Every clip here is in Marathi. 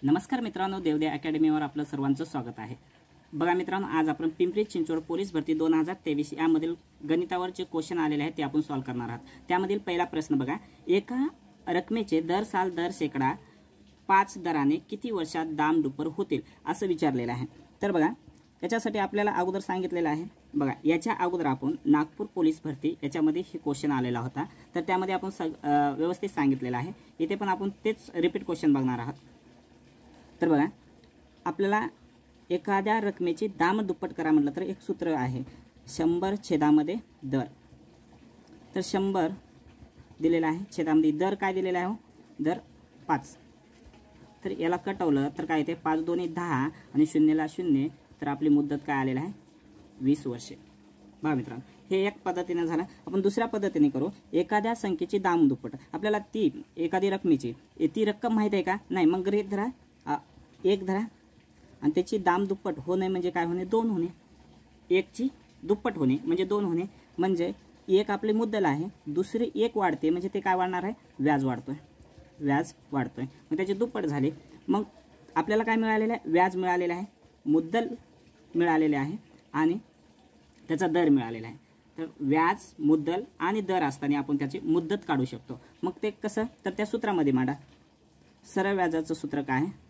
नमस्कार मित्रांनो, देवदे अकॅडमीवर आपलं सर्वांचं स्वागत आहे। बघा मित्रांनो, आज आपण पिंपरी चिंचवड पोलीस भरती 2023 यामधील गणितावरचे क्वेश्चन आलेले आहेत ते आपण सॉल्व करणार आहोत। त्यामधील पहिला प्रश्न बघा, एका रकमेचे दर साल दर शेकडा 5 दराने किती वर्षात दाम दुप्पट होतील असं विचारलेलं आहे। तर बघा, याच्यासाठी आपल्याला अगोदर सांगितलेलं आहे। बघा, याच्या अगोदर आपण नागपूर पोलीस भरती याच्यामध्ये हे क्वेश्चन आलेला होता, तर त्यामध्ये आपण व्यवस्थित सांगितलेलं आहे। इथे पण आपण तेच रिपीट क्वेश्चन बघणार आहोत। तर बघा, आपल्याला एखाद्या रकमेची दाम दुप्पट करा म्हटलं तर एक सूत्र आहे 100 छेदामध्ये दर। तर 100 दिलेला आहे, छेदामध्ये दर काय दिलेला आहे, दर 5। तर याला कटवलं तर काय येते, 5 दोन्ही 10 आणि 0 ला 0, तर आपली मुदत काय आलेला आहे 20 वर्षे। बघा मित्रांनो, हे एक पद्धतीने झालं। आपण दुसऱ्या पद्धतीने करू, एखाद्या संख्येची दाम दुप्पट। आपल्याला ती एखादी रकमेची ती रक्कम माहिती आहे का, नाही, मग गृहीत धरा 1 धरा आणि त्याची दाम दुप्पट होणे म्हणजे काय होणे, 2 होणे। 1 ची दुप्पट होणे म्हणजे 2 होणे, म्हणजे एक आपली मुद्दल आहे, दुसरी 1 वाढते म्हणजे ते काय वाढणार आहे, व्याज वाढतोय, व्याज वाढतोय, मग त्याची दुप्पट झाली। मग आपल्याला काय मिळालेलं आहे, व्याज मिळालेलं आहे, मुद्दल मिळालेले आहे आणि त्याचा दर मिळालेला आहे। तर व्याज, मुद्दल आणि दर असताना आपण त्याची मुद्दत काढू शकतो। मग ते कसं, तर त्या सूत्रामध्ये मांडा। सरळ व्याजाचं सूत्र काय आहे,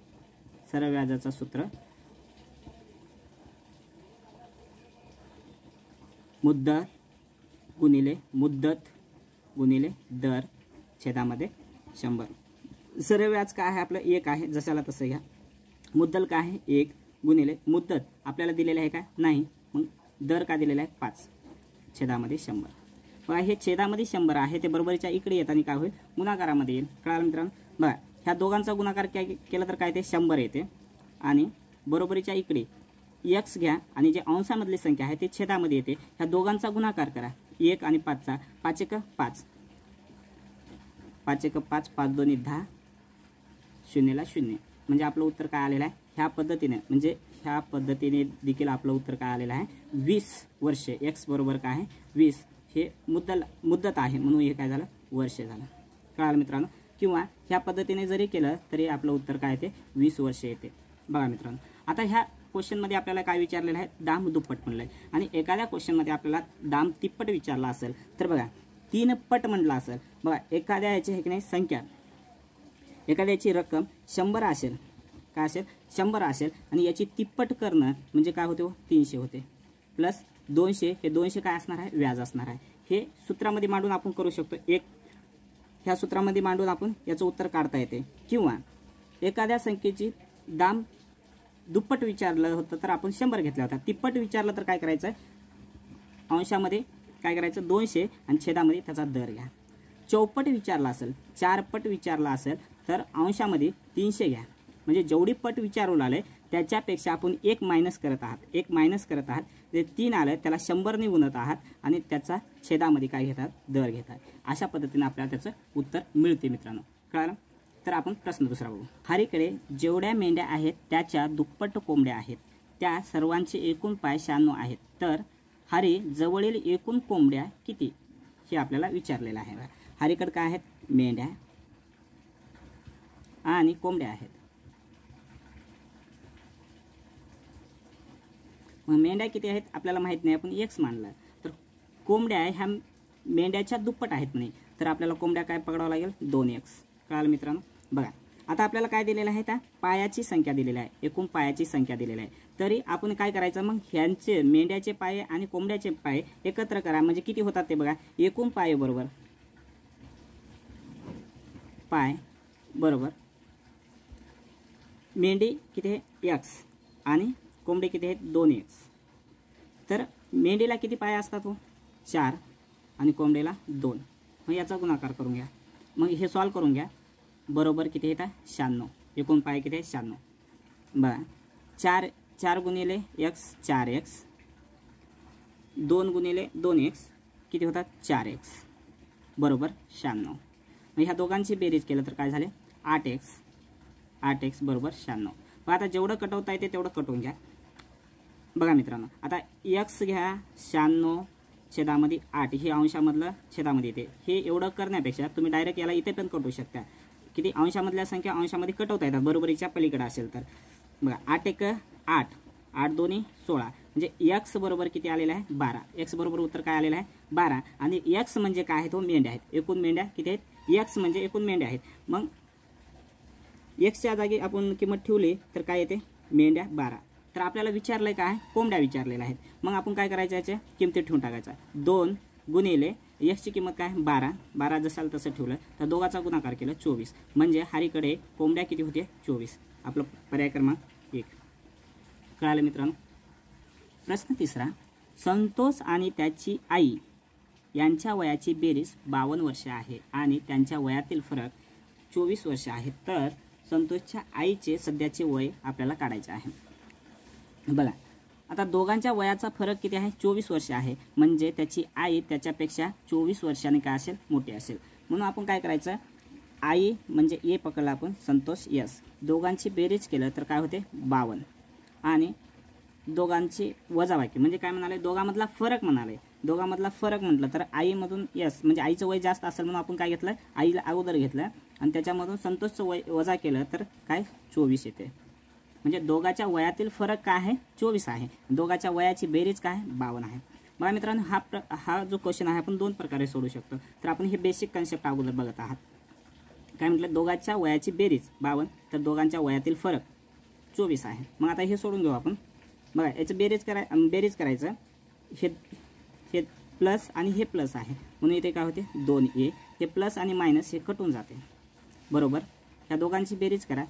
सरळ व्याजाचं सूत्र मुद्दल गुणिले मुद्दत गुणिले दर छेदामध्ये 100। सरळ व्याज काय आहे आपलं 1 आहे, जशाला तसं घ्या। मुद्दल काय आहे 1 गुणिले मुद्दत आपल्याला दिलेलं आहे काय, नाही, मग दर काय दिलेला आहे 5 छेदामध्ये 100। बघा, हे छेदामध्ये 100 आहे, ते बरोबरीच्या इकडे येताना काय होईल, गुणाकारामध्ये येईल। कळालं मित्रांनो? बघा, ह्या दोघांचा गुणाकार केला तर काय ते 100 येते आणि बरोबरीच्या इकडे x घ्या आणि जे अंशामधली संख्या आहे ते छेदामध्ये येते। ह्या दोघांचा गुणाकार करा, 1 आणि 5चा, 5 एक 5, 5 एक 5, 5 दोन्ही 10, 0 ला 0, म्हणजे आपलं उत्तर काय आलेलं आहे, ह्या पद्धतीने, म्हणजे ह्या पद्धतीने देखील आपलं उत्तर काय आलेलं आहे 20 वर्षे। x बरोबर काय आहे 20, हे मुद्दत आहे म्हणून हे काय झालं, वर्ष झालं। कळालं मित्रांनो? किंवा ह्या पद्धतीने जरी केलं तरी आपलं उत्तर काय येते 20 वर्षे येते। बघा मित्रांनो, आता ह्या क्वेश्चनमध्ये आपल्याला काय विचारलेलं आहे, दाम दुप्पट म्हणलंय, आणि एखाद्या क्वेश्चनमध्ये आपल्याला दाम तिप्पट विचारला असेल तर बघा 3 पट म्हटलं असेल। बघा, एखाद्या याची हे की नाही संख्या, एखाद्याची रक्कम 100 असेल, काय असेल 100 असेल, आणि याची तिप्पट करणं म्हणजे काय होते, 300 होते, प्लस 200, हे 200 काय असणार आहे, व्याज असणार आहे। हे सूत्रामध्ये मांडून आपण करू शकतो, ह्या सूत्रामध्ये मांडून आपण याचं उत्तर काढता येते। किंवा एखाद्या संख्येची दाम दुप्पट विचारलं होतं तर आपण 100 घेतला होता, तिप्पट विचारलं तर काय करायचं, अंशामध्ये काय करायचं 200 आणि छेदामध्ये त्याचा दर घ्या। चौपट विचारला असेल, 4 पट विचारला असेल तर अंशामध्ये 300 घ्या, म्हणजे जेवढी पट विचारून आले त्याच्यापेक्षा आपण 1 मायनस करत आहात, 1 मायनस करत आहात, जे 3 आलं त्याला 100 ने गुणत आहात आणि त्याचा छेदामध्ये काय घेतात, दर घेतात। अशा पद्धतीने आपल्याला त्याचं उत्तर मिळते मित्रांनो। कळालं? तर आपण प्रश्न दुसरा बघू। हरीकडे जेवढ्या मेंढ्या आहेत त्याच्या दुप्पट कोंबड्या आहेत, त्या सर्वांचे एकूण पाय 96 आहेत, तर हरी जवळील एकूण कोंबड्या किती, हे आपल्याला विचारलेलं आहे। हरीकडे काय आहेत, मेंढ्या आणि कोंबड्या आहेत। मग मेंढ्या किती आहेत आपल्याला माहित नाही, आपण x मानला, तर कोंबड्या ह्या मेंढ्याच्या दुप्पट आहेत म्हणे, तर आपल्याला कोंबड्या काय पकडावं लागेल, 2x। कळालं मित्रांनो? बघा, आता आपल्याला काय दिलेलं आहे, त्या पायाची संख्या दिलेली आहे, एकूण पायाची संख्या दिलेली आहे, तरी आपण काय करायचं, मग ह्यांचे मेंढ्याचे पाय आणि कोंबड्याचे पाय एकत्र करा, म्हणजे किती होतात ते बघा, एकूण पाय बरोबर पाय बरोबर मेंढी किती आहे x आणि कोंबडी किती आहेत 2x। तर मेंढीला किती पाय असतात, 4 आणि कोंबडीला 2, मग याचा गुणाकार करून घ्या, मग हे सॉल्व करून घ्या, बरोबर किती येतात 96, एकूण पाय किती आहे 96। बघा, 4 गुणिले x 4x, 2 गुणिले 2x किती होतात 4x, बरोबर 96। मग ह्या दोघांची बेरीज केलं तर काय झाले 8x बरोबर 96। मग आता जेवढं कटवता येते तेवढं कटवून घ्या। बघा मित्रांनो, आता x घ्या 96 छेदामध्ये 8, हे अंशामधलं छेदामध्ये येते, हे एवढं करण्यापेक्षा तुम्ही डायरेक्ट याला इथे पण कटवू शकता। किती अंशामधल्या संख्या अंशामध्ये कटवता येतात बरोबरीच्या पलीकडे असेल तर. बघा 8 1 8, 8 2 16, म्हणजे x बरोबर किती आलेला आहे 12. x बरोबर उत्तर काय आलेलं आहे 12. आणि x म्हणजे काय आहे तो मेंढ्या आहेत. एकूण मेंढ्या किती आहेत, x म्हणजे एकूण मेंढ्या आहेत. मग xच्या जागी आपण किंमत ठेवली तर काय येते मेंढ्या 12. तर आपल्याला विचारलंय काय कोंबड्या विचारलेल्या आहेत. मग आपण काय करायचं याच्या किमती ठेवून टाकायचा. 2 गुणिले x ची किंमत काय 12, 12 जसाल तसं ठेवलं तर दोघाचा गुणाकार केला 24, म्हणजे हरीकडे कोंबड्या किती होते 24. आपलं पर्याय क्रमांक 1. कळालं मित्रांनो. प्रश्न तिसरा, संतोष आणि त्याची आई यांच्या वयाची बेरीज 52 वर्ष आहे आणि त्यांच्या वयातील फरक 24 वर्ष आहे. तर संतोषच्या आईचे सध्याचे वय आपल्याला काढायचे आहे. बघा आता दोघांच्या वयाचा फरक किती आहे 24 वर्ष आहे, म्हणजे त्याची आई त्याच्यापेक्षा 24 वर्षांनी काय असेल मोठी असेल. म्हणून आपण काय करायचं, आई म्हणजे ए पकडला आपण, संतोष यस, दोघांची बेरीज केलं तर काय होते 52 आणि दोघांची वजाबाकी म्हणजे काय म्हणाले दोघांमधला फरक म्हणाले. दोघांमधला फरक म्हटलं तर आईमधून यस म्हणजे आईचं वय जास्त असेल म्हणून आपण काय घेतलं आईला अगोदर घेतलं आणि त्याच्यामधून संतोषचं वय वजा केलं तर काय 24 येते. म्हणजे दोघांच्या वयातील फरक काय आहे 24 आहे, दोघांच्या वयाची बेरीज काय 52 आहे. बघा मित्रांनो हा जो क्वेश्चन आहे आपण दोन प्रकारे सोडू शकतो. तर आपण हे बेसिक कन्सेप्ट अगोदर बघत आहात. काय म्हटलं दोघांच्या वयाची बेरीज 52 तर दोघांच्या वयातील फरक 24 आहे. मग आता हे सोडून घेऊ आपण. बघा याचं बेरीज करायचं, हे प्लस आणि हे प्लस आहे म्हणून इथे काय होते 2a, हे प्लस आणि मायनस हे कटून जाते बरोबर. ह्या दोघांची बेरीज करा,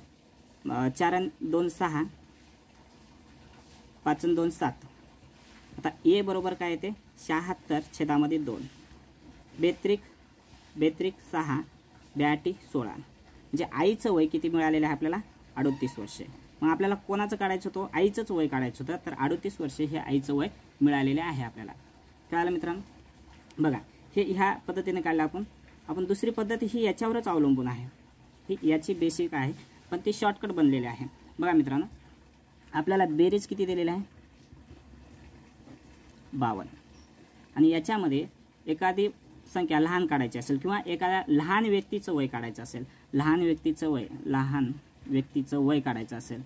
4 आणि 2 6, 5 आणि 2 7. आता ए बरोबर काय येते 76/2, बेत्रिक 6, 82 16, म्हणजे आईचं वय किती मिळालेलं आहे आपल्याला 38 वर्षे. मग आपल्याला कोणाचं काढायचं होतं आईचंच वय काढायचं होतं, तर 38 वर्षे हे आईचं वय मिळालेले आहे आपल्याला. कळालं मित्रांनो. बघा हे ह्या पद्धतीने काढलं आपण दुसरी पद्धत ही याच्यावरच अवलंबून आहे, ही याची बेसिक आहे पण ती शॉर्टकट बनलेली आहे. बघा मित्रांनो आपल्याला बेरीज किती दिलेली आहे 52 आणि याच्यामध्ये एखादी संख्या लहान काढायची असेल किंवा एखाद्या लहान व्यक्तीचं वय काढायचं असेल, लहान व्यक्तीचं वय काढायचं असेल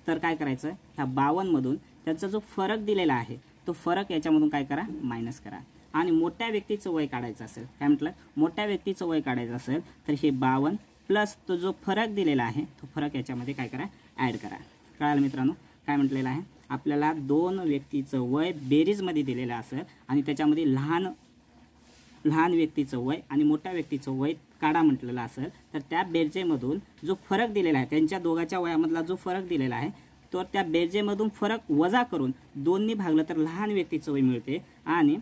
तर काय करायचं, ह्या 52 मधून त्याचा जो फरक दिलेला आहे तो फरक याच्यामधून काय करा मायनस करा. आणि मोठ्या व्यक्तीचं वय काढायचं असेल, काय म्हटलं मोठ्या व्यक्तीचं वय काढायचं असेल तर हे 52 प्लस तो जो फरक दिलेला आहे तो फरक याच्यामध्ये काय करा ॲड करा. कळालं मित्रांनो. काय म्हटलेलं आहे आपल्याला दोन व्यक्तीचं वय बेरीजमध्ये दिलेलं असेल आणि त्याच्यामध्ये लहान व्यक्तीचं वय आणि मोठ्या व्यक्तीचं वय काढा म्हटलेलं असेल तर त्या बेरजेमधून जो फरक दिलेला आहे त्यांच्या दोघांच्या वयामधला जो फरक दिलेला आहे तो त्या बेरजेमधून फरक वजा करून 2नी भागलं तर लहान व्यक्तीचं वय मिळते आणि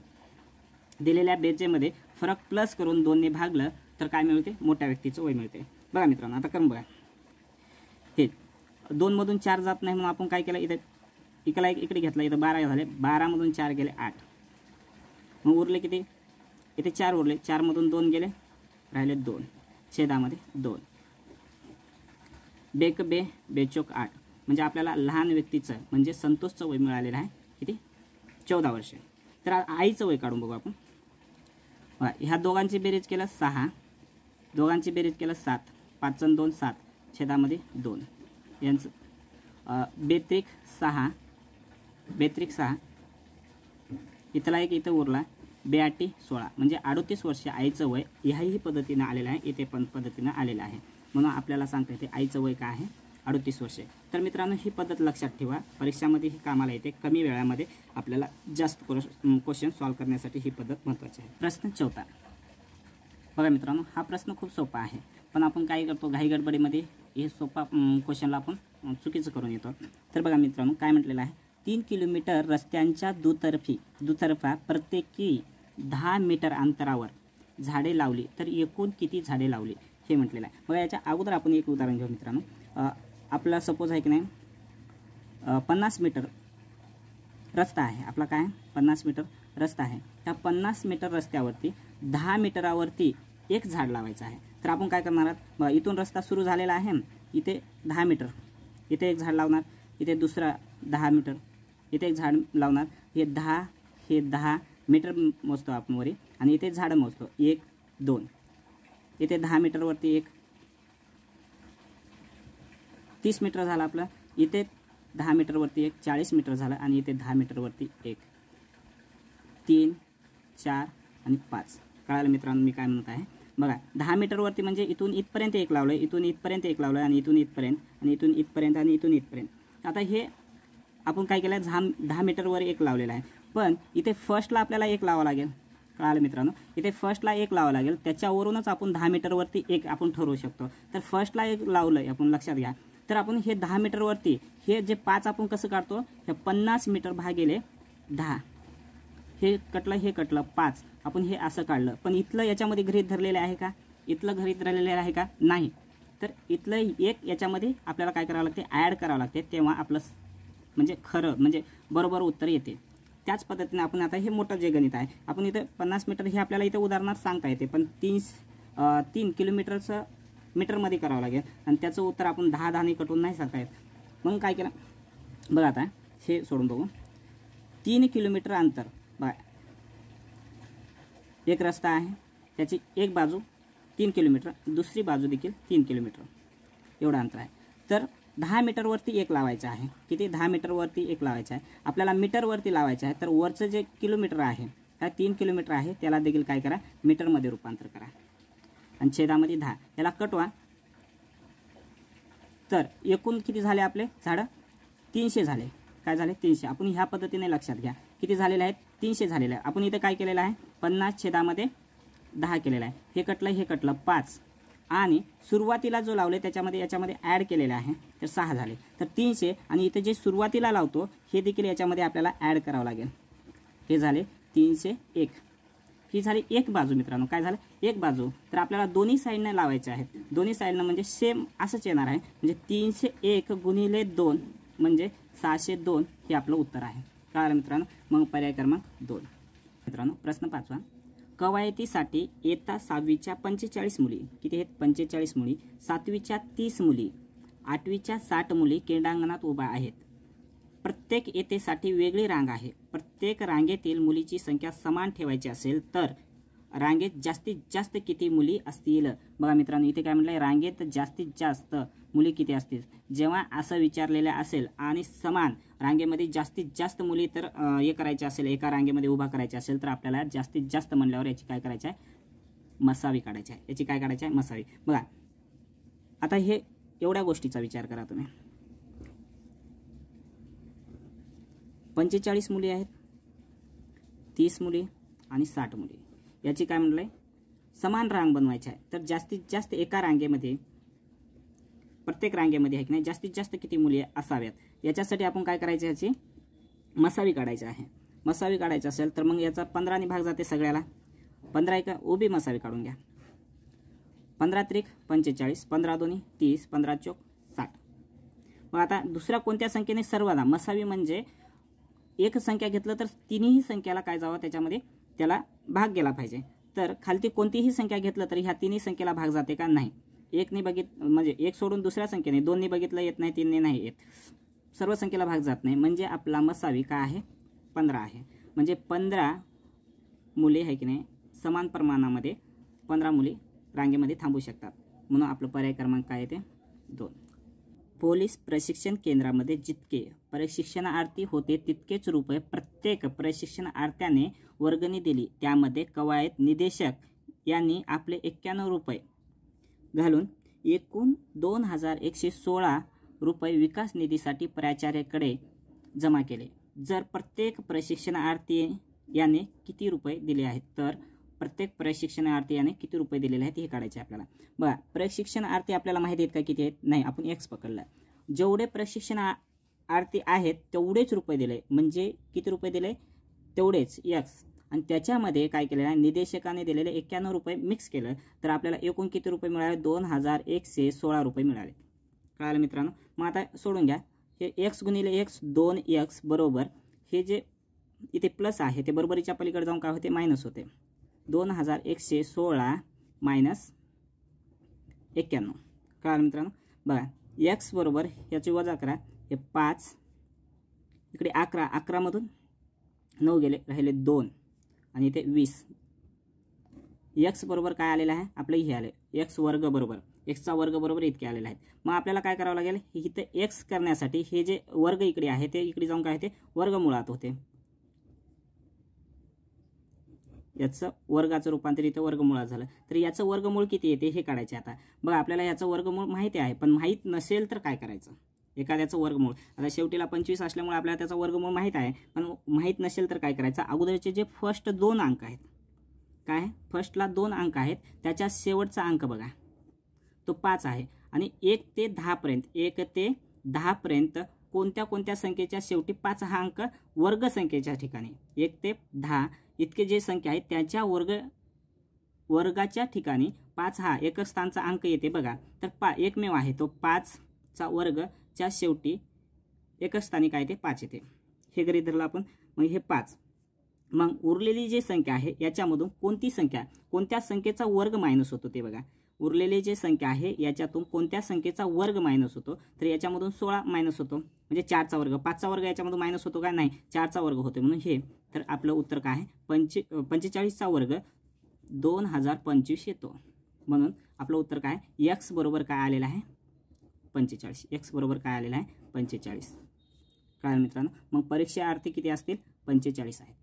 दिलेल्या बेरजेमध्ये फरक प्लस करून 2नी भागलं तर काय मिळते मोठ्या व्यक्तीचं वय मिळते. बघा मित्रांनो आता करून बघा, हे 2 मधून 4 जात नाही म्हणून आपण काय केलं इकडे घेतला, इथं 12 झाले, 12 मधून 4 गेले 8, मग उरले किती इथे 4 उरले, 4 मधून 2 गेले राहिले 2, छेदामध्ये 2, बेचोक 8, म्हणजे आपल्याला लहान व्यक्तीचं म्हणजे संतोषचं वय मिळालेलं आहे किती 14 वर्षे. तर आईचं वय काढून बघू आपण. ह्या दोघांची बेरीज केलं 6, दोघांची बेरीज केलं 7, 5 आणि 2 7, छेदामध्ये 2, यांचं बेत्रिक 6, इथला एक इथं उरला 82 16, म्हणजे 38 वर्ष आईचं वय ह्याही पद्धतीनं आलेलं आहे, इथे पण पद्धतीनं आलेलं आहे. म्हणून आपल्याला सांगता येते आईचं वय काय आहे 38 वर्षे. तर मित्रांनो ही पद्धत लक्षात ठेवा, परीक्षामध्ये ही कामाला येते. कमी वेळामध्ये आपल्याला जास्त क्वेश्चन सॉल्व्ह करण्यासाठी ही पद्धत महत्त्वाची आहे. प्रश्न 4. बघा मित्रांनो हा प्रश्न खूप सोपा आहे पण आपण काय करतो घाई गडबडीमध्ये हे सोपा क्वेश्चनला आपण चुकीचं करून येतो. तर बघा मित्रांनो काय म्हटलेलं आहे 3 किलोमीटर रस्त्यांच्या दुतर्फा प्रत्येकी 10 मीटर अंतरावर झाडे लावली तर एकूण किती झाडे लावली हे म्हटलेलं आहे. बघा याच्या अगोदर आपण एक उदाहरण घेऊ मित्रांनो. आपला सपोज आहे की नाही 50 मीटर रस्ता आहे आपला, काय 50 मीटर रस्ता आहे, त्या 50 मीटर रस्त्यावरती 10 मीटरावरती एक झाड लावायचं आहे. तर आपण काय करणार आहात, इथून रस्ता सुरू झालेला आहे, इथे 10 मीटर, इथे एक झाड लावणार, इथे दुसरा 10 मीटर, इथे एक झाड लावणार, हे 10 मीटर मोजतो आपण वरी आणि इथे झाडं मोजतो 1 2, इथे 10 मीटरवरती एक 30 मीटर झालं आपलं. इथे 10 मीटरवरती एक 40 मीटर झालं आणि इथे 10 मीटरवरती एक 3 4 आणि 5. कळालं मित्रांनो मी काय म्हणत आहे. बघा 10 मीटरवरती म्हणजे इथून इथपर्यंत एक लावलं, इथून इथपर्यंत एक लावलं आणि इथून इथपर्यंत आणि इथून इथपर्यंत आणि इथून इथपर्यंत. आता हे आपण काय केलं 10 मीटरवर एक लावलेला आहे, पण इथे फर्स्टला आपल्याला एक लावावं लागेल. कळालं मित्रांनो, इथे फर्स्टला एक लावावं लागेल, त्याच्यावरूनच आपण 10 मीटरवरती एक आपण ठरवू शकतो. तर फर्स्टला एक लावलं आपण लक्षात घ्या. तर आपण हे 10 मीटरवरती हे जे 5 आपण कसं काढतो, हे 50 मीटर भागिले 10, हे कटलं 5, आपण हे असं काढलं. पण इथलं याच्यामध्ये गृहीत धरलेलं आहे का, इथलं गृहीत धरलेलं आहे का, नाही. तर इथलं एक याच्यामध्ये आपल्याला काय करावं लागते, ॲड करावं लागते, तेव्हा आपलं म्हणजे खरं म्हणजे बरोबर उत्तर येते. त्याच पद्धतीने आपण आता हे मोठं जे गणित आहे, आपण इथं 50 मीटर हे आपल्याला इथं उदाहरणार्थ सांगता येते, पण 3 किलोमीटरचं मीटरमध्ये करावं लागेल आणि त्याचं उत्तर आपण 10 कटून नाही सांगता येत. म्हणून काय केलं बघा, आता हे सोडून बघू. 3 किलोमीटर अंतर बघा, एक रस्ता आहे, त्याची एक बाजू 3 किलोमीटर, दुसरी बाजू देखील 3 किलोमीटर एवढं अंतर आहे. तर 10 मीटरवरती एक लावायचं आहे. किती, 10 मीटरवरती एक लावायचं आहे आपल्याला, मीटरवरती लावायचं आहे. तर वरचं जे किलोमीटर आहे, हा 3 किलोमीटर आहे, त्याला देखील काय करा, मीटरमध्ये रूपांतर करा आणि छेदामध्ये 10, याला कटवा. तर एकूण किती झाले आपले झाडं, 300 झाले. काय झाले, 300. आपण ह्या पद्धतीने लक्षात घ्या, किती झालेले आहेत, 300 झालेले आहे. आपण इथे काय केलेलं आहे, 50 छेदामध्ये 10 केलेलं आहे. हे कटलं 5 आणि सुरुवातीला जो लावले त्याच्यामध्ये याच्यामध्ये ॲड केलेलं आहे, तर 6 झाले. तर 300 आणि इथे जे सुरुवातीला लावतो हे देखील याच्यामध्ये आपल्याला ॲड करावं लागेल. हे झाले 301. ही झाली एक बाजू मित्रांनो. काय झालं, एक बाजू. तर आपल्याला दोन्ही साईडने लावायचे आहेत. दोन्ही साईडनं म्हणजे सेम असंच येणार आहे. म्हणजे 301 गुणिले 2 म्हणजे 602 हे आपलं उत्तर आहे. कळालं मित्रांनो. मग पर्याय क्रमांक 2. मित्रांनो प्रश्न 5. कवायतीसाठी इयत्ता 6वीच्या 45 मुली, किती आहेत, 45 मुली, 7वीच्या 30 मुली, 8वीच्या 60 मुली क्रीडांगणात उभा आहेत. प्रत्येक इयत्तेसाठी वेगळी रांग आहे. प्रत्येक रांगेतील मुलीची संख्या समान ठेवायची असेल तर रांगेत जास्तीत जास्त किती मुली असतील. बघा मित्रांनो, इथे काय म्हटलंय, रांगेत जास्तीत जास्त मुली किती असतील. जेव्हा असं विचारलेलं असेल आणि समान रांगेमध्ये जास्तीत जास्त मुली तर हे करायचे असेल, एका रांगेमध्ये उभा करायचे असेल, तर आपल्याला जास्तीत जास्त म्हणल्यावर याची काय करायची आहे, मसावी काढायची आहे. याची काय काढायची आहे, मसावी. बघा आता हे एवढ्या गोष्टीचा विचार करा तुम्ही. 45 मुली आहेत, 30 मुली आणि 60 मुली. याची काय म्हटलंय, समान रांग बनवायची आहे. तर जास्तीत जास्त एका रांगेमध्ये, प्रत्येक रांगेमध्ये आहे की नाही, जास्तीत जास्त किती मुली असाव्यात, याच्यासाठी आपण काय करायचं, याची मसावी काढायची आहे. मसावी काढायची असेल तर मग याचा 15 ने भाग जाते सगळ्याला. 15 एका उभी मसावी काढून घ्या. 15 त्रिक 45, 15 दोन्ही 30, 15 चौक 60. मग आता दुसऱ्या कोणत्या संख्येने सर्वाला मसावी, म्हणजे एक संख्या घेतलं तर तिन्ही संख्याला काय जावं, त्याच्यामध्ये त्याला भाग गेला पाहिजे. तर खालती कोणतीही संख्या घेतलं तरी ह्या तिन्ही संख्येला भाग जाते का, नाही. एक ने म्हणजे एक सोडून दुसऱ्या संख्येने, 2 ने बघितलं येत नाही, 3 ने नाही येत, सर्व संख्येला भाग जात नाही. म्हणजे आपला मसावी काय आहे, 15 आहे. म्हणजे 15 मुली आहे की नाही, समान प्रमाणामध्ये 15 मुली रांगेमध्ये थांबू शकतात. म्हणून आपलं पर्याय क्रमांक काय येते, 2. पोलीस प्रशिक्षण केंद्रामध्ये जितके प्रशिक्षणार्थी होते तितकेच रुपये प्रत्येक प्रशिक्षणार्थ्याने वर्गणी दिली. त्यामध्ये कवायत निदेशक यांनी आपले 91 रुपये घालून एकूण 2116 रुपये विकास निधीसाठी प्राचार्याकडे जमा केले. जर प्रत्येक प्रशिक्षणार्थी याने किती रुपये दिले आहेत, तर प्रत्येक प्रशिक्षणार्थी याने किती रुपये दिलेले आहेत हे काढायचे आपल्याला. बघा प्रशिक्षणार्थी आपल्याला माहिती आहेत का किती आहेत, नाही, आपण एक्स पकडला. जेवढे प्रशिक्षणार्थी आहेत तेवढेच रुपये दिले, म्हणजे किती रुपये दिले तेवढेच एक्स. आणि त्याच्यामध्ये काय केलेलं आहे, निदेशकाने दिलेले 91 रुपये मिक्स केलं तर आपल्याला एकूण किती रुपये मिळाले, 2116 रुपये मिळाले. कळालं मित्रांनो. मग आता सोडून घ्या, हे एक्स गुणिले एक्स 2x बरोबर हे जे इथे प्लस आहे ते बरोबरीच्या पलीकडे जाऊन काय होते, मायनस होते. 2116 मायनस 91. कळालं मित्रांनो. बघा एक्स बरोबर याची वजा करा, हे 5 इकडे 11, 11 मधून 9 गेले, राहिले 2 आणि इथे 20. एक्स बरोबर काय आलेलं आहे आपलं, हे आले एक्स वर्ग बरोबर एक्सचा वर्ग बरोबर इतके आलेले आहेत. मग आपल्याला काय करावं लागेल, इथं एक्स करण्यासाठी हे जे वर्ग इकडे आहे ते इकडे जाऊन काय होते, वर्गमुळात होते. याचं वर्गाचं रूपांतर इथं वर्गमुळात झालं. तर याचं वर्गमूळ किती येते हे काढायचे. आता बघा आपल्याला याचं वर्गमूळ माहिती आहे, पण माहीत नसेल तर काय करायचं, एखाद्याचं वर्गमूळ. आता शेवटीला 25 असल्यामुळे आपल्याला त्याचा वर्गमूळ माहीत आहे, पण माहीत नसेल तर काय करायचं, अगोदरचे जे फर्स्ट 2 अंक आहेत, काय फर्स्टला 2 अंक आहेत, त्याच्या शेवटचा अंक बघा तो 5 आहे. आणि 1 ते 10 पर्यंत, 1 ते 10 पर्यंत कोणत्या कोणत्या संख्येच्या शेवटी 5 हा अंक वर्ग संख्येच्या ठिकाणी, 1 ते 10 इतके जे संख्या आहेत त्याच्या वर्गाच्या ठिकाणी 5 हा एकच स्थानचा अंक येते बघा. तर एकमेव आहे तो 5चा वर्गच्या शेवटी एकच स्थानी काय ते 5 येते. हे गृहीत धरलं आपण. मग हे 5. मग उरलेली जी संख्या आहे याच्यामधून कोणत्या संख्येचा वर्ग मायनस होतो ते बघा. उरलेली जी संख्या आहे याच्यातून कोणत्या संख्येचा वर्ग मायनस होतो, तर याच्यामधून 16 मायनस होतो, म्हणजे 4चा वर्ग. 5चा वर्ग याच्यामधून मायनस होतो का, नाही, 4चा वर्ग होतो म्हणून हे. तर आपलं उत्तर काय आहे, 45चा वर्ग 2025 येतो. म्हणून आपलं उत्तर काय, एक्स बरोबर काय आलेलं आहे, 45. एक्स बरोबर काय आलेलं आहे, 45. काय मित्रांनो, मग परीक्षार्थी किती असतील, 45 आहेत.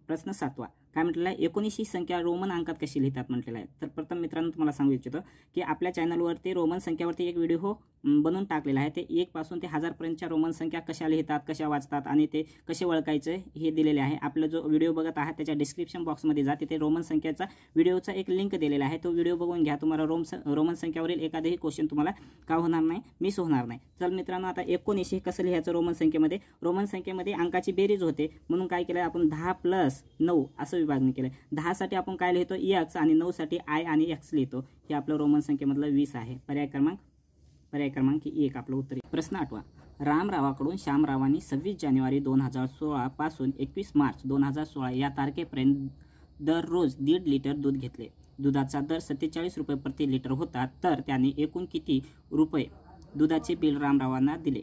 प्रश्न 7वा काय म्हटलेला आहे, 19 ही संख्या रोमन अंकात कशी लिहितात म्हटलेलं आहे. तर प्रथम मित्रांनो तुम्हाला सांगू इच्छितो की आपल्या चॅनलवरती रोमन संख्यावरती एक व्हिडिओ बनवून टाकलेला आहे. ते 1 पासून ते 1000 पर्यंतच्या रोमन संख्या कशा लिहितात, कशा वाचतात आणि ते कसे ओळखायचे हे दिलेले आहे. आपला जो व्हिडिओ बघत आहात त्याच्या डिस्क्रिप्शन बॉक्समध्ये जा, तिथे रोमन संख्याचा व्हिडिओचा एक लिंक दिलेला आहे. तो व्हिडिओ बघून घ्या. तुम्हाला रोमन संख्यावरील एखादंही क्वेश्चन तुम्हाला का होणार नाही, मिस होणार नाही. चल मित्रांनो, आता 19 हे कसं लिहायचं रोमन संख्येमध्ये. रोमन संख्येमध्ये अंकाची बेरीज होते म्हणून काय केलं आपण, 10 + 9 असं विभागणी केलं. 10 साठी आपण काय लिहितो, एक्स, आणि 9 साठी आय आणि एक्स लिहितो. हे आपलं रोमन संख्येमधलं 20 आहे. पर्याय क्रमांक 1 आपलं उत्तर. प्रश्न 8वा, रामरावाकडून श्यामरावांनी 26 जानेवारी 2016 पासून 21 मार्च 2016 या तारखेपर्यंत दररोज 1.5 लिटर दूध घेतले. दुधाचा दर 47 रुपये प्रति लिटर होता. तर त्याने एकूण किती रुपये दुधाचे बिल रामरावांना दिले.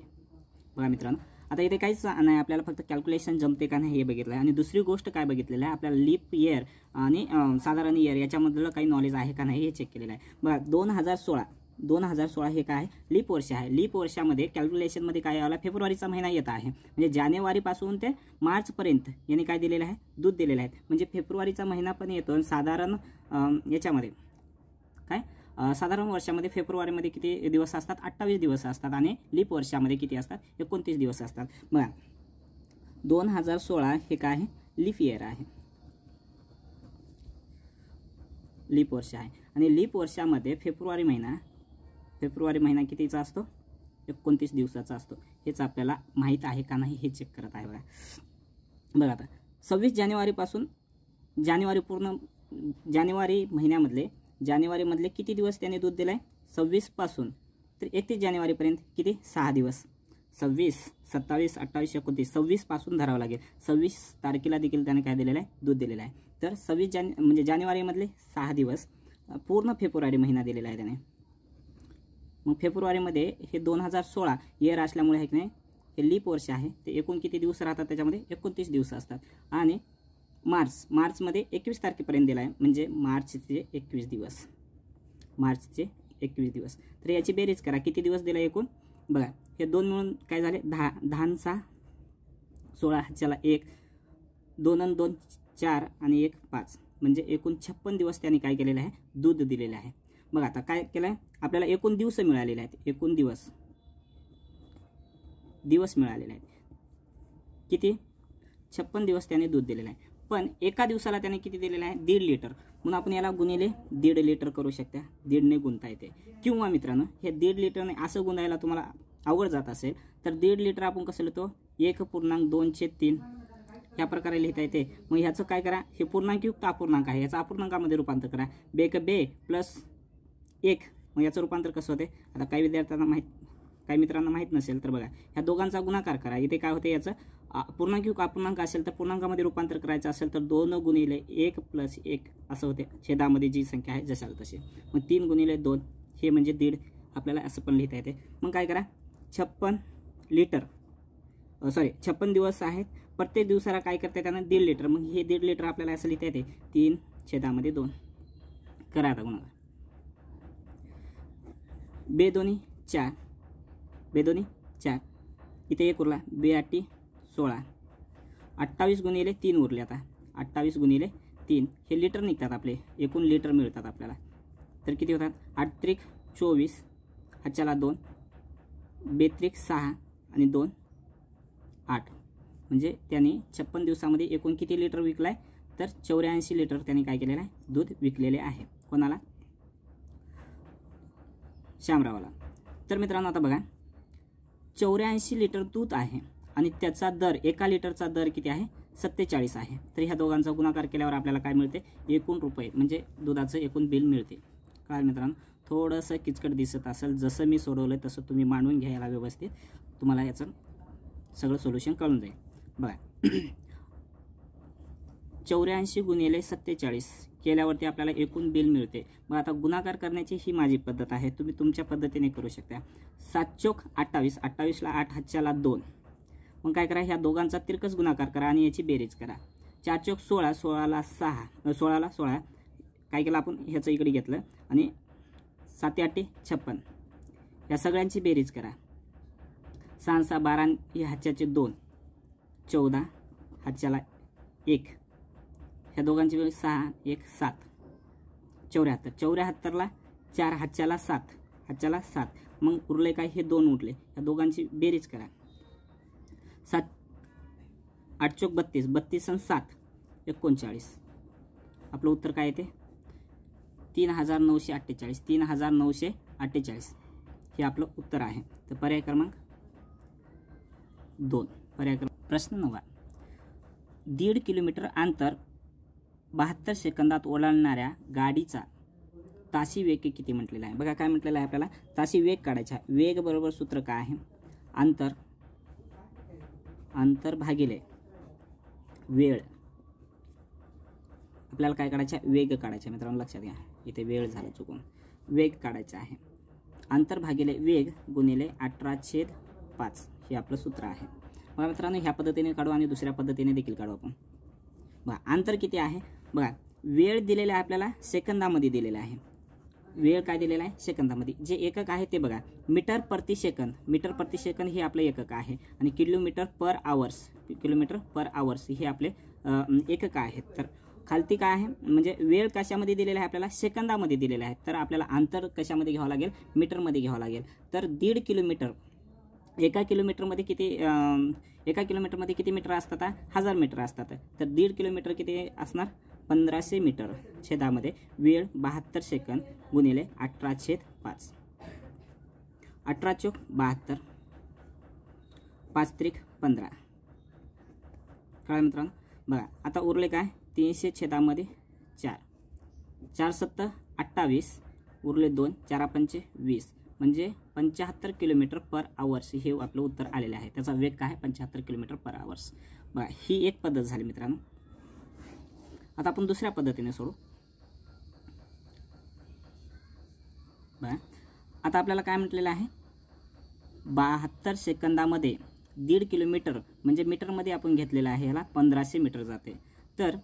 बघा मित्रांनो, आता इथे काहीच नाही, आपल्याला फक्त कॅल्क्युलेशन जमते का नाही हे बघितलं आहे. आणि दुसरी गोष्ट काय बघितलेलं आहे, आपल्याला लीप इयर आणि साधारण इयर याच्यामधलं काही नॉलेज आहे का नाही हे चेक केलेलं आहे. बघा 2016 हे काय आहे, लीप वर्ष आहे. लीप वर्षामध्ये कॅल्क्युलेशनमध्ये काय आला, फेब्रुवारीचा महिना येत आहे. म्हणजे जानेवारीपासून ते मार्चपर्यंत यांनी काय दिलेलं आहे, दूध दिलेलं आहे. म्हणजे फेब्रुवारीचा महिना पण येतो. साधारण याच्यामध्ये काय, साधारण वर्षामध्ये फेब्रुवारीमध्ये किती दिवस असतात, 28 दिवस असतात. आणि लीप वर्षामध्ये किती असतात, 29 दिवस असतात. बघा 2016 हे काय आहे, लीप इयर आहे, लीप वर्ष आहे. आणि लीप वर्षामध्ये फेब्रुवारी महिना कितीचा असतो, 29 दिवसाचा असतो. हेच आपल्याला माहीत आहे का नाही हे चेक करत आहे. बघा आता 26 जानेवारीपासून जानेवारीमधले किती दिवस त्याने दूध दिलं आहे, 26 पासून तर 31 जानेवारीपर्यंत किती, 6 दिवस. 26, 27, 28, 29, 26 पासून धरावं लागेल. 26 तारखेला देखील त्याने काय दिलेलं आहे, दूध दिलेलं आहे. तर 26 म्हणजे जानेवारीमधले 6 दिवस, पूर्ण फेब्रुवारी महिना दिलेला आहे त्याने. मग फेब्रुवारीमध्ये हे 2016 इयर असल्यामुळे आहे की नाही, हे लीप वर्ष आहे. ते एकूण किती दिवस राहतात, त्याच्यामध्ये 29 दिवस असतात. आणि मार्चमध्ये 21 तारखेपर्यंत दिला आहे, म्हणजे मार्चचे 21 दिवस. तर याची बेरीज करा, किती दिवस दिला एकूण. बघा हे 2 मिळून काय झाले, 10 16 चला 1 2 आणि 2 4 आणि 1 5, म्हणजे एकूण 56 दिवस त्यांनी काय केलेलं आहे, दूध दिलेलं आहे. बघा आता काय केलं आहे, आपल्याला एकूण दिवस मिळालेले आहेत. एकूण दिवस मिळालेले आहेत किती, 56 दिवस त्याने दूध दिलेलं आहे. पण एका दिवसाला त्याने किती दिलेलं आहे, 1.5 लिटर. म्हणून आपण याला गुणिले 1.5 लिटर करू शकता. 1.5ने गुणता येते. किंवा मित्रांनो हे 1.5 लिटरने असं गुणायला तुम्हाला आवड जात असेल तर 1.5 लिटर आपण कसं लिहितो, 1.2/3 ह्या प्रकारे लिहिता येते. मग ह्याचं काय करा, हे पूर्णांकयुक्त अपूर्णांक आहे, याचं अपूर्णांकामध्ये रूपांतर करा. बे प्लस 1, मग याचं रूपांतर कसं होते. आता काही मित्रांना माहीत नसेल तर बघा, ह्या दोघांचा गुणाकार करा. इथे काय होते, याचं पूर्णांकयुक्त अपूर्णांक असेल तर पूर्णांकामध्ये रूपांतर करायचं असेल तर 2 गुणिले 1 + 1 असं होते. छेदामध्ये जी संख्या आहे जशाल तशी. मग 3 गुणिले 2 हे म्हणजे 1.5, आपल्याला असं पण लिहिता येते. मग काय करा, 56 दिवस आहेत. प्रत्येक दिवसाला काय करते त्यानं 1.5 लिटर. मग हे 1.5 लिटर आपल्याला असं लिहिता येते, 3/2 करा आता गुणाकार. बेदोनी 4, बेदोनी 4, इथे 1 उरला, 2×8 16, 28 गुणिले 3 उरले. आता 28 गुणिले 3 हे लिटर निघतात आपले, एकूण लिटर मिळतात आपल्याला. तर किती होतात? 8×3 24, हातच्याला 2, 2×3 6 आणि 2 8. म्हणजे त्याने 56 दिवसामध्ये एकूण किती लिटर विकलाय? तर 84 लिटर त्याने काय केलेलं आहे? दूध विकलेले आहे. कोणाला? शामरावला. तर मित्रांनो आता बघा, 84 लिटर दूध आहे आणि त्याचा दर, एका लिटरचा दर किती आहे? 47 आहे. तर ह्या दोघांचा गुणाकार केल्यावर आपल्याला काय मिळते? एकूण रुपये, म्हणजे दुधाचं एकूण बिल मिळते. काय मित्रांनो, थोडंसं किचकट दिसत असेल, जसं मी सोडवलं तसं तुम्ही मांडून घ्यायला व्यवस्थित, तुम्हाला याचं सगळं सोल्युशन कळून जाईल. बघा, 84 गुणिले 47 केल्यावरती आपल्याला एकूण बिल मिळते. मग आता गुणाकार करण्याची ही माझी पद्धत आहे, तुम्ही तुमच्या पद्धतीने करू शकता. 7×28, 28ला 8, हातच्याला 2. मग काय करा? ह्या दोघांचा तिरकस गुणाकार करा आणि याची बेरीज करा. 4×16, 16ला 6, 16ला 16. काय केलं आपण? ह्याचं इकडे घेतलं आणि 7×8 56. या सगळ्यांची बेरीज करा. 6×6 12, ही हातच्याचे 2, 14, हातच्याला 1. ह्या दोघांची 6 1 7, 74. 74ला 4, हातच्याला 7, हातच्याला 7. मग उरले काय? हे 2 उरले. ह्या दोघांची बेरीज करा. 7 8×4 32, 32 आणि 7 39. आपलं उत्तर काय येते? 3948. 3948 हे आपलं उत्तर आहे. तर पर्याय क्रमांक 2. पर्याय क्रमांक. प्रश्न 9. 1.5 किलोमीटर अंतर 72 सेकंदात ओलांडणाऱ्या गाडीचा ताशी वेग किती म्हटलेला आहे? बघा काय म्हटलेलं आहे आपल्याला? ताशी वेग काढायचा. वेग बरोबर सूत्र काय आहे? अंतर भागिले वेळ. आपल्याला काय काढायचा? वेग काढायचा. मित्रांनो लक्षात घ्या, इथे वेळ झाला चुकून. वेग काढायचा आहे. अंतर भागिले वेग गुणिले 18/5 हे आपलं सूत्र आहे. बघा मित्रांनो, ह्या पद्धतीने काढू आणि दुसऱ्या पद्धतीने देखील काढू आपण. बघा अंतर किती आहे? बघा वेळ दिलेला आहे आपल्याला, सेकंदामध्ये दिलेला आहे. वेळ काय दिलेला आहे? सेकंदामध्ये. जे एकक आहे ते बघा, मीटर प्रति सेकंद. मीटर प्रति सेकंद हे आपलं एकक आहे आणि किलोमीटर पर आवर्स हे आपले एकक आहेत. तर खालती काय आहे? म्हणजे वेळ कशामध्ये दिलेला आहे आपल्याला? सेकंदामध्ये दिलेला आहे. तर आपल्याला अंतर कशामध्ये घ्यावं लागेल? मीटरमध्ये घ्यावं लागेल. तर 1.5 किलोमीटर, एका किलोमीटरमध्ये किती मीटर असतात? 1000 मीटर असतात. तर 1.5 किलोमीटर किती असणार? 1500 मीटर. छेदामध्ये वेळ 72 सेकंद गुणिले 18/5. 18×72, 5×3 15. कळलं मित्रांनो? बघा आता उरले काय? 300/4. 4×7 28, उरले 2, 4×5 20. म्हणजे 75 किलोमीटर पर आवर्स हे आपलं उत्तर आलेलं आहे. त्याचा वेग काय आहे? 75 किलोमीटर पर आवर्स. बघा ही एक पद्धत झाली मित्रांनो. आता आपण दुसऱ्या पद्धतीने सोडू. बघा आता आपल्याला काय म्हटलेलं आहे? 72 सेकंदामध्ये 1.5 किलोमीटर, म्हणजे मीटरमध्ये आपण घेतलेलं आहे, ह्याला 1500 मीटर जाते. तर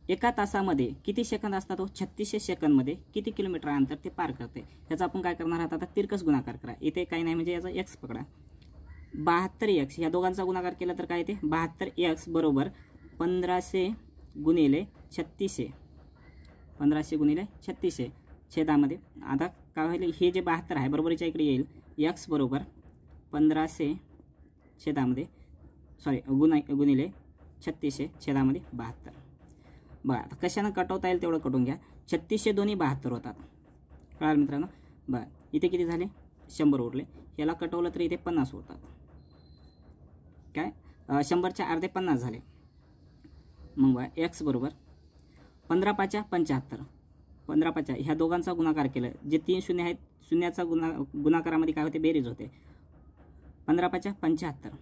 एका तासामध्ये किती सेकंद असतात? 3600 सेकंदमध्ये किती किलोमीटर अंतर ते पार करते? ह्याचा आपण काय करणार आहात? आता तिरकस गुणाकार करा. इथे काही नाही, म्हणजे याचा x पकडा. 72x ह्या दोघांचा गुणाकार केला तर काय येते? 72x बरोबर 1500 गुणिले 3600. 1500 गुणिले 3600 छेदामध्ये. आता काय होईल? हे जे 72 आहे बरोबरच्या इकडे येईल. x बरोबर 1500 छेदामध्ये गुणिले 3600 छेदामध्ये 72. बघा आता कशानं कटवता येईल तेवढं कटवून घ्या. 3600 दोन्ही 72 होतात. कळालं मित्रांनो? बघा इथे किती झाले? 100 उरले. याला कटवलं तर इथे 50 होतात. काय? 100च्या अर्धे 50 झाले. मग बघा x बरोबर 15×5 75. 15×5 ह्या दोघांचा गुणाकार केला. जे 3 शून्य आहेत, शून्याचा गुणाकारामध्ये काय होते? बेरीज होते. 15×5 75.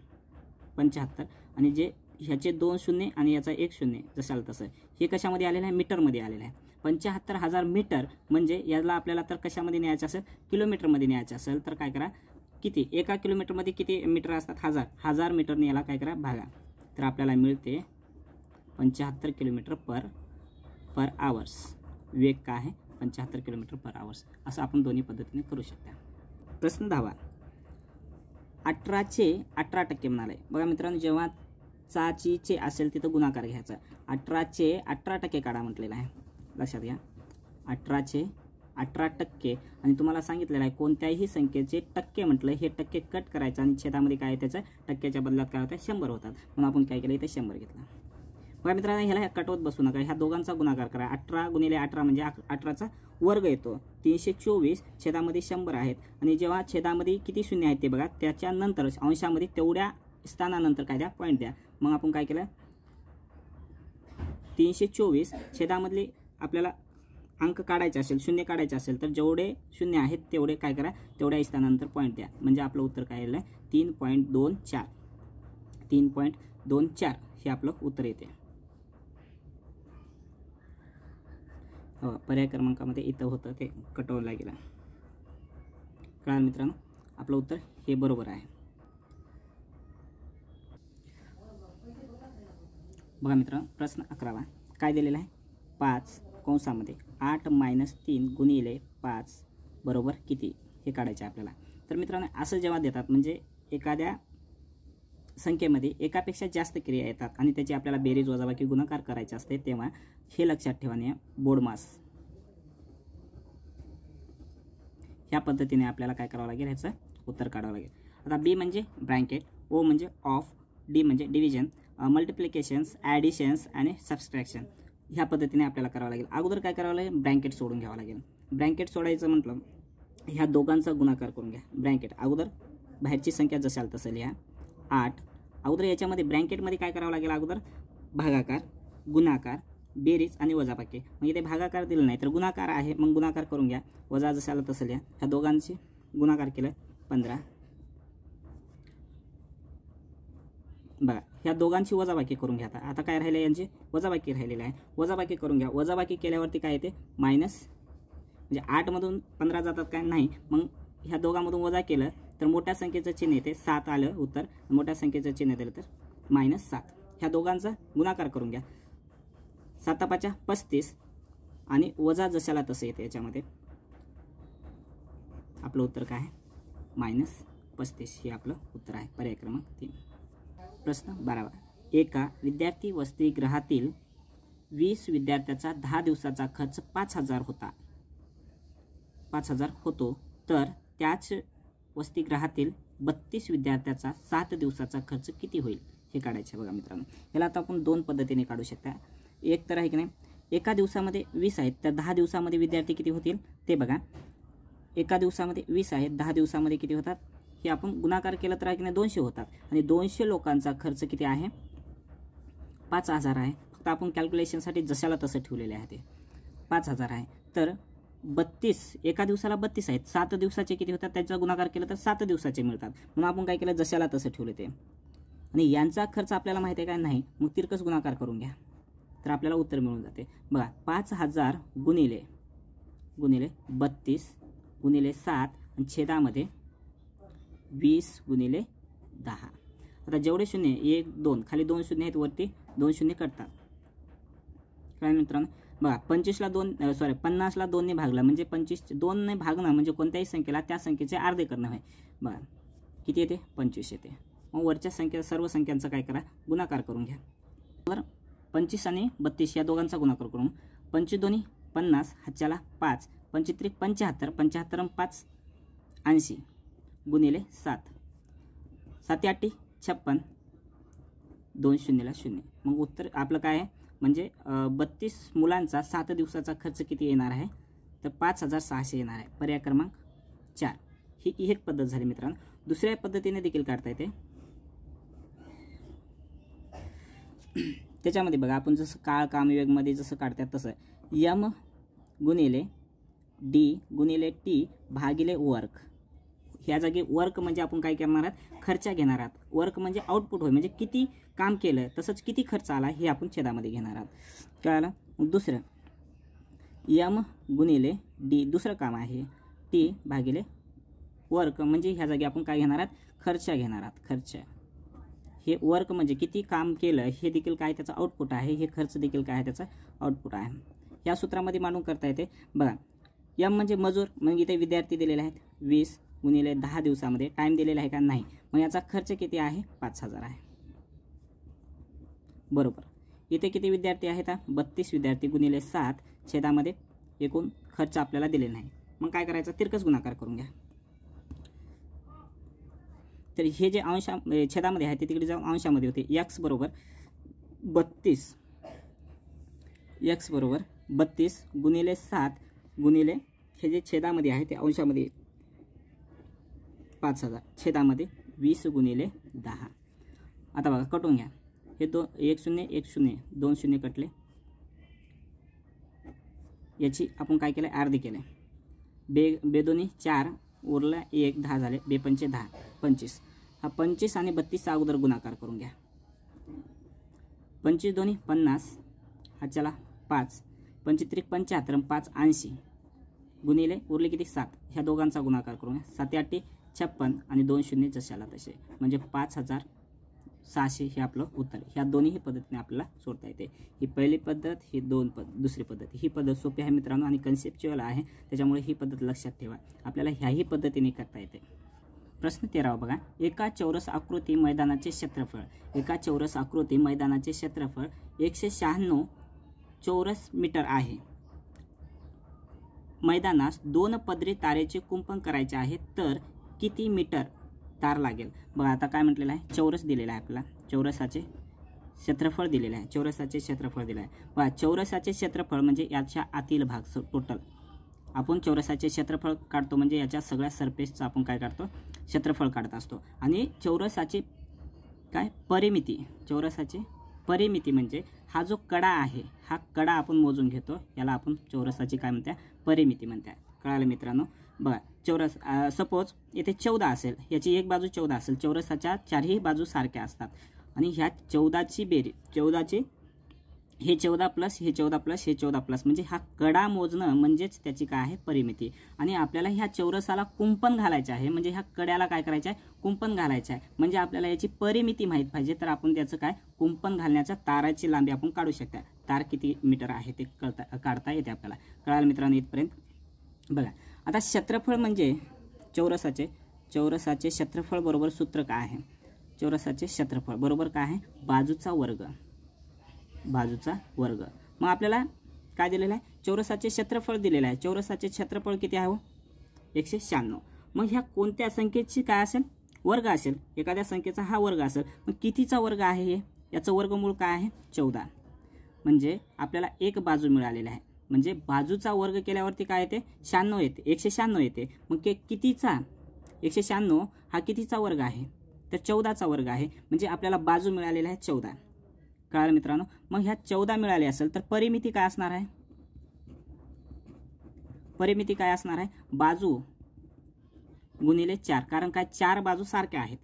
75 आणि जे ह्याचे 2 शून्य आणि याचा 1 शून्य जसाल तसं. हे कशामध्ये आलेलं आहे? मीटरमध्ये आलेलं आहे. 75,000 मीटर म्हणजे याला आपल्याला तर कशामध्ये न्यायचं असेल? किलोमीटरमध्ये न्यायचं असेल तर काय करा? किती? एका किलोमीटरमध्ये किती मीटर असतात? 1000 मीटरने याला काय करा? भागा. तर आपल्याला मिळते 75 किलोमीटर पर आवर्स. वेग काय आहे? 75 किलोमीटर पर आवर्स. असं आपण दोन्ही पद्धतीने करू शकता. प्रश्न 10. 18चे 18% म्हणाले. बघा मित्रांनो, जेव्हा चे असेल तिथं गुणाकार घ्यायचा. 18चे 18% काढा म्हटलेलं आहे, लक्षात घ्या. 18चे 18% आणि तुम्हाला सांगितलेलं आहे कोणत्याही संख्येचे टक्के म्हटलं हे टक्के कट करायचं आणि छेदामध्ये काय त्याचं टक्क्याच्या बदलात काय होतं 100 होतात. म्हणून आपण काय केलं इथे 100 घेतला. बघा मित्रांनो, ह्याला कटवत बसू नका. ह्या दोघांचा गुणाकार करा. 18 गुणिले 18 म्हणजे 18चा वर्ग येतो. 324 छेदामध्ये 100 आहेत आणि जेव्हा छेदामध्ये किती शून्य आहेत ते बघा, त्याच्यानंतर अंशामध्ये तेवढ्या स्थानानंतर काय द्या पॉईंट द्या. मग आपण काय केलं 324 छेदामधले आपल्याला अंक काढायचे असेल, शून्य काढायचे असेल तर जेवढे शून्य आहेत तेवढे काय करा तेवढ्या स्थानानंतर पॉईंट द्या. म्हणजे आपलं उत्तर काय आलं 3.24. 3.24 हे आपलं उत्तर येते. हो, पर्याय क्रमांकामध्ये इथं होतं ते कटवलं गेलं. कळालं मित्रांनो, आपलं उत्तर हे बरोबर आहे. बघा मित्रांनो, प्रश्न 11 काय दिलेला आहे 5 कंसामध्ये 8 - 3 गुणिले 5 बरोबर किती हे काढायचे आपल्याला. तर मित्रांनो, असं जेव्हा देतात म्हणजे एखाद्या संख्येमध्ये एकापेक्षा जास्त क्रिया येतात आणि त्याची आपल्याला बेरीज वजाबाकी गुणाकार करायचे असते, तेव्हा हे लक्षात ठेवाने बोर्डमास ह्या पद्धतीने आपल्याला काय करावं लागेल, ह्याचं उत्तर काढावं लागेल. आता बी म्हणजे ब्रँकेट, ओ म्हणजे ऑफ, डी म्हणजे डिव्हिजन, मल्टिप्लिकेशन्स, ॲडिशन्स आणि सबस्ट्रॅक्शन ह्या पद्धतीने आपल्याला करावं लागेल. अगोदर काय करावं लागेल, ब्रँकेट सोडून घ्यावं लागेल. ब्रँकेट सोडायचं म्हटलं ह्या दोघांचा गुणाकार करून घ्या. ब्रँकेट अगोदर बाहेरची संख्या जशाल तसं लिहा 8. अगोदर याच्यामध्ये ब्रँकेटमध्ये काय करावं लागेल, अगोदर भागाकार, गुणाकार, बेरीज आणि वजाबाकी. मग इथे भागाकार दिलं नाही तर गुणाकार आहे, मग गुणाकार करून घ्या. वजा जशाला तसं लिहा. ह्या दोघांचे गुणाकार केलं 15. बघा, ह्या दोघांची वजाबाकी करून घ्या. आता काय राहिले, यांची वजाबाकी राहिलेली आहे. वजाबाकी करून घ्या. वजाबाकी केल्यावरती काय येते मायनस, म्हणजे 8मधून 15 जातात काय नाही. मग ह्या दोघांमधून वजा केलं तर मोठ्या संख्येचं चिन्ह येते 7 आलं उत्तर. मोठ्या संख्येचं चिन्ह दिलं तर -7. ह्या दोघांचा गुणाकार करून घ्या. 7×5 35 आणि वजा जशाला तसं येते. याच्यामध्ये आपलं उत्तर काय आहे -35 हे आपलं उत्तर आहे. पर्याय क्रमांक 3. प्रश्न 12 एका विद्यार्थी वसतिगृहातील 20 विद्यार्थ्याचा 10 दिवसाचा खर्च 5000 होता 5000 होतो, तर त्याच वसतिगृहातील 32 विद्यार्थ्याचा 7 दिवसाचा खर्च किती होईल हे काढायचे. बघा मित्रांनो, याला आता आपण 2 पद्धतीने काढू शकता. एक तर आहे की नाही, एका दिवसामध्ये 20 आहेत तर 10 दिवसामध्ये विद्यार्थी किती होतील ते बघा. एका दिवसामध्ये 20 आहेत, 10 दिवसामध्ये किती होतात हे आपण गुणाकार केलं तर आहे की नाही 200 होतात. आणि 200 लोकांचा खर्च किती आहे 5000 आहे. फक्त आपण कॅल्क्युलेशनसाठी जशाला तसं ठेवलेले आहे ते 5000 आहे. तर 32 एका दिवसाला 32 आहेत, 7 दिवसाचे किती होतात त्याचा गुणाकार केला तर 7 दिवसाचे मिळतात. म्हणून आपण काय केलं जशाला तसं ठेवले ते. आणि यांचा खर्च आपल्याला माहिती आहे काय नाही, मग तिरकस गुणाकार करून घ्या तर आपल्याला उत्तर मिळून जाते. बघा 5000 गुणिले 32 गुणिले 7 आणि छेदामध्ये 20 गुणिले 10. आता जेवढे शून्य 1 2 खाली 2 शून्य आहेत, वरती 2 शून्य कटतात. काय मित्रांनो, बघा 50ला 2 ने भागला म्हणजे 25 2 ने भागणं म्हणजे कोणत्याही संख्येला त्या संख्येचे अर्धे करणं आहे. बघा किती येते 25 येते. मग वरच्या संख्या सर्व संख्यांचा काय करा गुणाकार करून घ्या. तर 25 आणि 32 या दोघांचा गुणाकार करून 25 दोन्ही 50 हातच्याला 5 25 75 75 आणि 5 80 गुणिले 7 7 8 56 2 शून्यला 0. मग उत्तर आपलं काय आहे म्हणजे 32 मुलांचा 7 दिवसाचा खर्च किती येणार आहे तर 5600 येणार आहे. पर्याय क्रमांक 4 ही एक पद्धत झाली मित्रांनो. दुसऱ्या पद्धतीने देखील काढता येते. त्याच्यामध्ये बघा आपण जसं काळ कामयोगमध्ये जसं काढतात तसं यम गुणिले डी गुणिले टी भागिले वर्क. ह्या जागी वर्क म्हणजे आपण काय करणार आहात खर्च घेणार आहात. वर्क म्हणजे आउटपुट होय म्हणजे किती काम केलं तसंच किती खर्च आला हे आपण छेदामध्ये घेणार आहात. कळालं. मग दुसरं यम गुणिले डी दुसरं काम आहे, टी भागिले वर्क म्हणजे ह्या जागी आपण काय घेणार आहात खर्च घेणार आहात. खर्च हे वर्क म्हणजे किती काम केलं हे देखील काय त्याचा आउटपुट आहे, हे खर्च देखील काय त्याचा आउटपुट आहे. या सूत्रामध्ये मांडून करता येते. बघा यम म्हणजे मजूर, मग इथे विद्यार्थी दिलेले आहेत 20 गुणिले 10 दिवसामध्ये, टाईम दिलेला आहे का नाही, मग याचा खर्च किती आहे 5000 आहे. बरोबर. इथे किती विद्यार्थी आहेत 32 विद्यार्थी गुणिले 7 छेदामध्ये एकूण खर्च आपल्याला दिले नाही. मग काय करायचं, तिरकस गुणाकार करून घ्या. तर हे जे छेदामध्ये आहे ते तिकडे जाऊन अंशामध्ये होते. x बरोबर 32 गुणिले 7 गुणिले हे जे छेदामध्ये आहे ते अंशामध्ये 5000 छेदामध्ये 20 गुणिले 10. आता बघा कटून घ्या. हे 1 0 1 0 2 0 कटले. याची आपण काय केलं, अर्धी केले. बेदोनी 4 उरला 1 10 झाले. बेपंचे 10 25. हा 25 आणि 32चा अगोदर गुणाकार करून घ्या. 25 दोन्ही 50. हा चला 5 पंचत्रिक 75 आणि 5 80 गुणिले उरले किती 7. ह्या दोघांचा गुणाकार करून घ्या. 7 8 56 आणि 2 शून्य जशाला तसे म्हणजे 5600 हे आपलं उत्तर. ह्या दोन्ही पद्धतीने आपल्याला सोडता येते. ही पहिली पद्धत, ही दुसरी पद्धत. ही पद्धत सोपी आहे मित्रांनो आणि कन्सेप्च्युअल आहे, त्याच्यामुळे ही पद्धत लक्षात ठेवा. आपल्याला ह्याही पद्धतीने करता येते. प्रश्न 13 बघा. एका चौरस आकृती मैदानाचे क्षेत्रफळ 196 चौरस मीटर आहे. मैदानास 2 पदरी तारेचे कुंपण करायचे आहे, तर किती मीटर तार लागेल. बघा आता काय म्हटलेलं आहे, चौरस दिलेला आहे आपल्याला, चौरसाचे क्षेत्रफळ दिलेले आहे. चौरसाचे क्षेत्रफळ दिले आहे. बघा चौरसाचे क्षेत्रफळ म्हणजे याच्या आतील भाग टोटल. आपण चौरसाचे क्षेत्रफळ काढतो म्हणजे याच्या सगळ्या सरफेसचं आपण काय काढतो, क्षेत्रफळ काढत असतो. आणि चौरसाचे काय परिमिती, चौरसाचे परिमिती म्हणजे हा जो कडा आहे, हा कडा आपण मोजून घेतो, याला आपण चौरसाची काय म्हणतात, परिमिती म्हणतात. कळालं मित्रांनो. बघा चौरस सपोज येथे 14 असेल, याची एक बाजू 14 असेल. चौरसाच्या चारही बाजू सारख्या असतात आणि ह्या 14ची बेरीज, 14ची हे 14 प्लस हे 14 प्लस हे 14 प्लस म्हणजे हा कडा मोजणं म्हणजेच त्याची काय आहे, परिमिती. आणि आपल्याला ह्या चौरसाला कुंपण घालायचे आहे, म्हणजे ह्या कड्याला काय करायचं आहे, कुंपण घालायचं आहे. म्हणजे आपल्याला याची परिमिती माहीत पाहिजे, तर आपण त्याचं काय कुंपण घालण्याच्या ताराची लांबी आपण काढू शकता. तार किती मीटर आहे ते काढता येते आपल्याला. कळालं मित्रांनो इथपर्यंत. बघा आता क्षेत्रफळ म्हणजे चौरसाचे क्षेत्रफळ बरोबर सूत्र काय आहे, चौरसाचे क्षेत्रफळ बरोबर काय आहे, बाजूचा वर्ग. मग आपल्याला काय दिलेलं आहे, चौरसाचे क्षेत्रफळ दिलेलं आहे. चौरसाचे क्षेत्रफळ किती आहे 196. मग ह्या कोणत्या संख्येची काय असेल, वर्ग असेल. एखाद्या संख्येचा हा वर्ग असेल. मग कितीचा वर्ग आहे हे, याचं वर्गमूळ काय आहे 14. म्हणजे आपल्याला एक बाजू मिळालेली आहे. म्हणजे बाजूचा वर्ग केल्यावरती काय येते 96 येते, 196 येते. मग कितीचा 196 हा कितीचा वर्ग आहे, तर 14चा वर्ग आहे. म्हणजे आपल्याला बाजू मिळालेला आहे 14. कळालं मित्रांनो. मग ह्या 14 मिळाले असेल तर परिमिती काय असणार आहे, परिमिती काय असणार आहे, बाजू गुणिले 4. कारण काय 4 बाजू सारख्या आहेत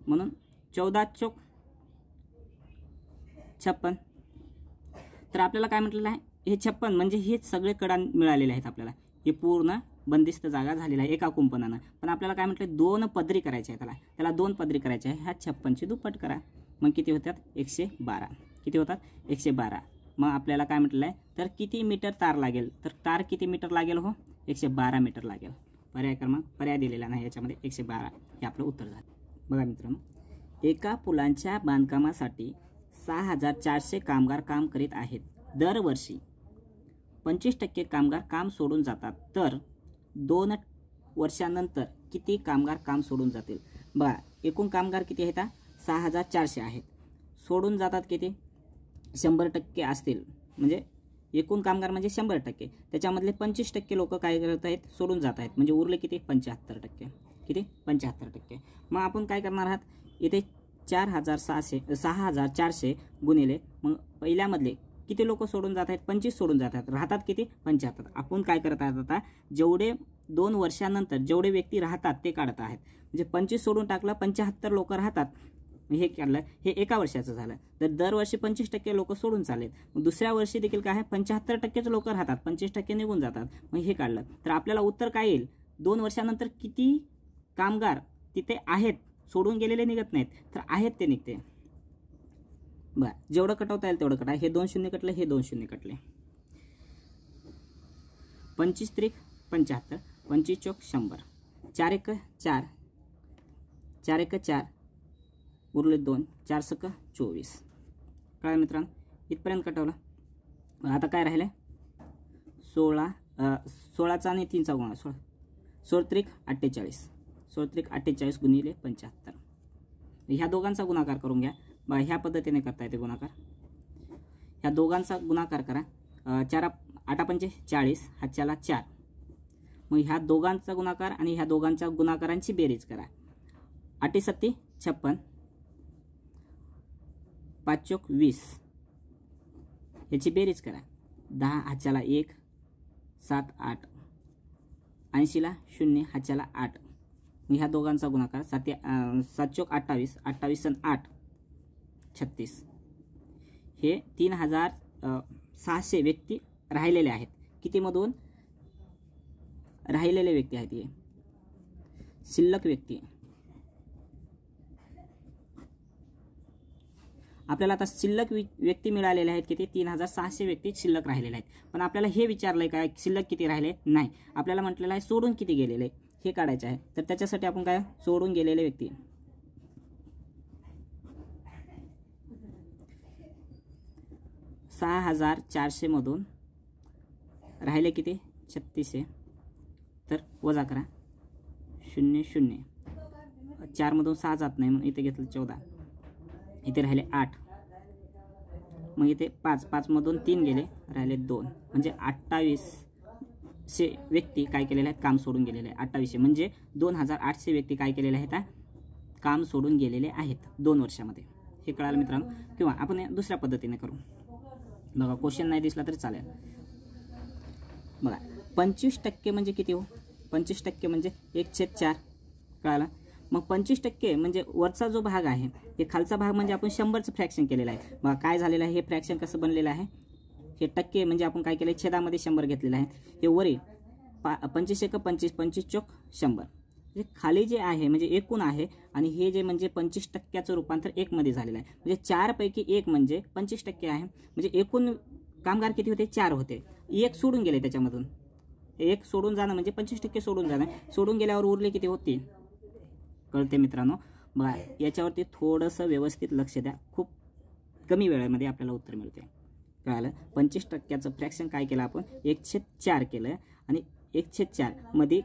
म्हणून 14 चौक 56. तर आपल्याला काय म्हटलेलं आहे, हे 56 म्हणजे हे सगळे कडा मिळालेले आहेत आपल्याला. हे पूर्ण बंदिस्त जागा झालेला आहे एका कुंपणानं. पण आपल्याला काय म्हटलं 2 पदरी करायचे आहे, त्याला 2 पदरी करायचे आहे. ह्या 56ची दुप्पट करा. मग किती होतात 112. किती होतात 112. मग आपल्याला काय म्हटलं आहे, तर किती मीटर तार लागेल, तर तार किती मीटर लागेल 112 मीटर लागेल. पर्याय दिलेला नाही याच्यामध्ये, 112 हे आपलं उत्तर झालं. बघा मित्रांनो, एका पुलांच्या बांधकामासाठी 6400 कामगार काम करीत आहेत. दरवर्षी 25% कामगार काम सोडून जातात, तर 2 वर्षांनंतर किती कामगार काम सोडून जातील. बघा एकूण कामगार किती आहेत 6400 आहेत. सोडून जातात किती, 100% असतील. म्हणजे एकूण कामगार म्हणजे 100%. त्याच्यामधले 25% लोक काय करत आहेत, सोडून जात आहेत. म्हणजे उरले किती 75%. किती 75%. मग आपण काय करणार आहात, इथे 6400 गुणिले मग पहिल्यामधले किती लोक सोडून जात आहेत, 25 सोडून जात आहेत. राहतात किती 75. आपण काय करत आहात आता, जेवढे 2 वर्षांनंतर जेवढे व्यक्ती राहतात ते काढत आहेत. म्हणजे 25 सोडून टाकलं, 75 लोक राहतात. हे काढलं, हे एका वर्षाचं झालं. तर दरवर्षी 25% लोक सोडून चालेल. मग दुसऱ्या वर्षी देखील काय आहे 75%च लोक राहतात, 25% निघून जातात. मग हे काढलं तर आपल्याला उत्तर काय येईल, 2 वर्षांनंतर किती कामगार तिथे आहेत, सोडून गेलेले निघत नाहीत, तर आहेत ते निघते. बरं जेवढं कटवता येईल तेवढं कटा. हे 2 शून्य कटले, हे 2 शून्य कटले. 25 त्रिक 75, 25 चौक 100. 4 1 4, 4 1 4, उरले 2, 4 6 24. कळलं मित्रांनो, इथपर्यंत कटवलं. आता काय राहिलं 16, 16चा आणि 3चा गुणा 16, 16 त्रिक 48, 16 त्रिक 48 गुणिले 75. ह्या दोघांचा गुणाकार करून घ्या. बघा ह्या पद्धतीने करता येते गुणाकार. ह्या दोघांचा गुणाकार करा. 4 8 पंचे 40, हातच्याला 4. मग ह्या दोघांचा गुणाकार आणि ह्या दोघांच्या गुणाकारांची बेरीज करा. 8 7 56, 5 चौक 20, याची बेरीज करा. 10 हातच्याला 1, 7 8, 80ला 0, हातच्याला 8. मग ह्या दोघांचा गुणाकार 7 चौक 28, 28 आणि 8 36. हे 3600 व्यक्ती राहिलेले आहेत. कितीमधून राहिलेले व्यक्ती आहेत, हे शिल्लक व्यक्ती. आपल्याला आता शिल्लक व्यक्ती मिळालेले आहेत किती 3600 व्यक्ती शिल्लक राहिलेले आहेत. पण आपल्याला हे विचारलंय काय शिल्लक किती राहिले नाही. आपल्याला म्हटलेलं आहे सोडून किती गेलेले हे काढायचे आहे. तर त्याच्यासाठी आपण काय सोडून गेलेले व्यक्ती 6400 मधून राहिले किती 3600. तर वजा करा 0 0, 4 मधून 6 जात नाही म्हणून इथे घेतलं 14, इथे राहिले 8. मग इथे 5, 5 मधून 3 गेले, राहिले 2. म्हणजे 2800 व्यक्ती काय केलेले आहेत काम सोडून गेलेले आहे. 2800 म्हणजे 2800 व्यक्ती काय केलेले आहेत काम सोडून गेलेले आहेत 2 वर्षामध्ये. हे कळालं मित्रांनो. किंवा आपण दुसऱ्या पद्धतीने करू. बघा क्वेश्चन नाही दिसला तरी चालेल. बघा 25% म्हणजे किती हो 25% म्हणजे 1/4. कळालं. मग 25% म्हणजे वरचा जो भाग आहे हे खालचा भाग म्हणजे आपण 100चं फ्रॅक्शन केलेलं आहे. बघा काय झालेलं आहे हे फ्रॅक्शन कसं बनलेलं आहे. हे टक्के म्हणजे आपण काय केलं छेदामध्ये 100 घेतलेलं आहे. हे वरील 25 1 25, 25 चौक 100. म्हणजे खाली जे आहे म्हणजे एकूण आहे आणि हे जे म्हणजे 25%चं रूपांतर 1 मध्ये झालेलं आहे. म्हणजे 4 पैकी 1 म्हणजे 25% आहे. म्हणजे एकूण कामगार किती होते 4 होते. 1 सोडून गेले त्याच्यामधून. 1 सोडून जाणं म्हणजे 25% सोडून जाणं. सोडून गेल्यावर उरले किती होते कळते मित्रांनो. बघा याच्यावरती थोडंसं व्यवस्थित लक्ष द्या. खूप कमी वेळेमध्ये आपल्याला उत्तर मिळते. कळालं. 25%चं फ्रॅक्शन काय केलं आपण 1/4 केलं आणि 1/4 मध्ये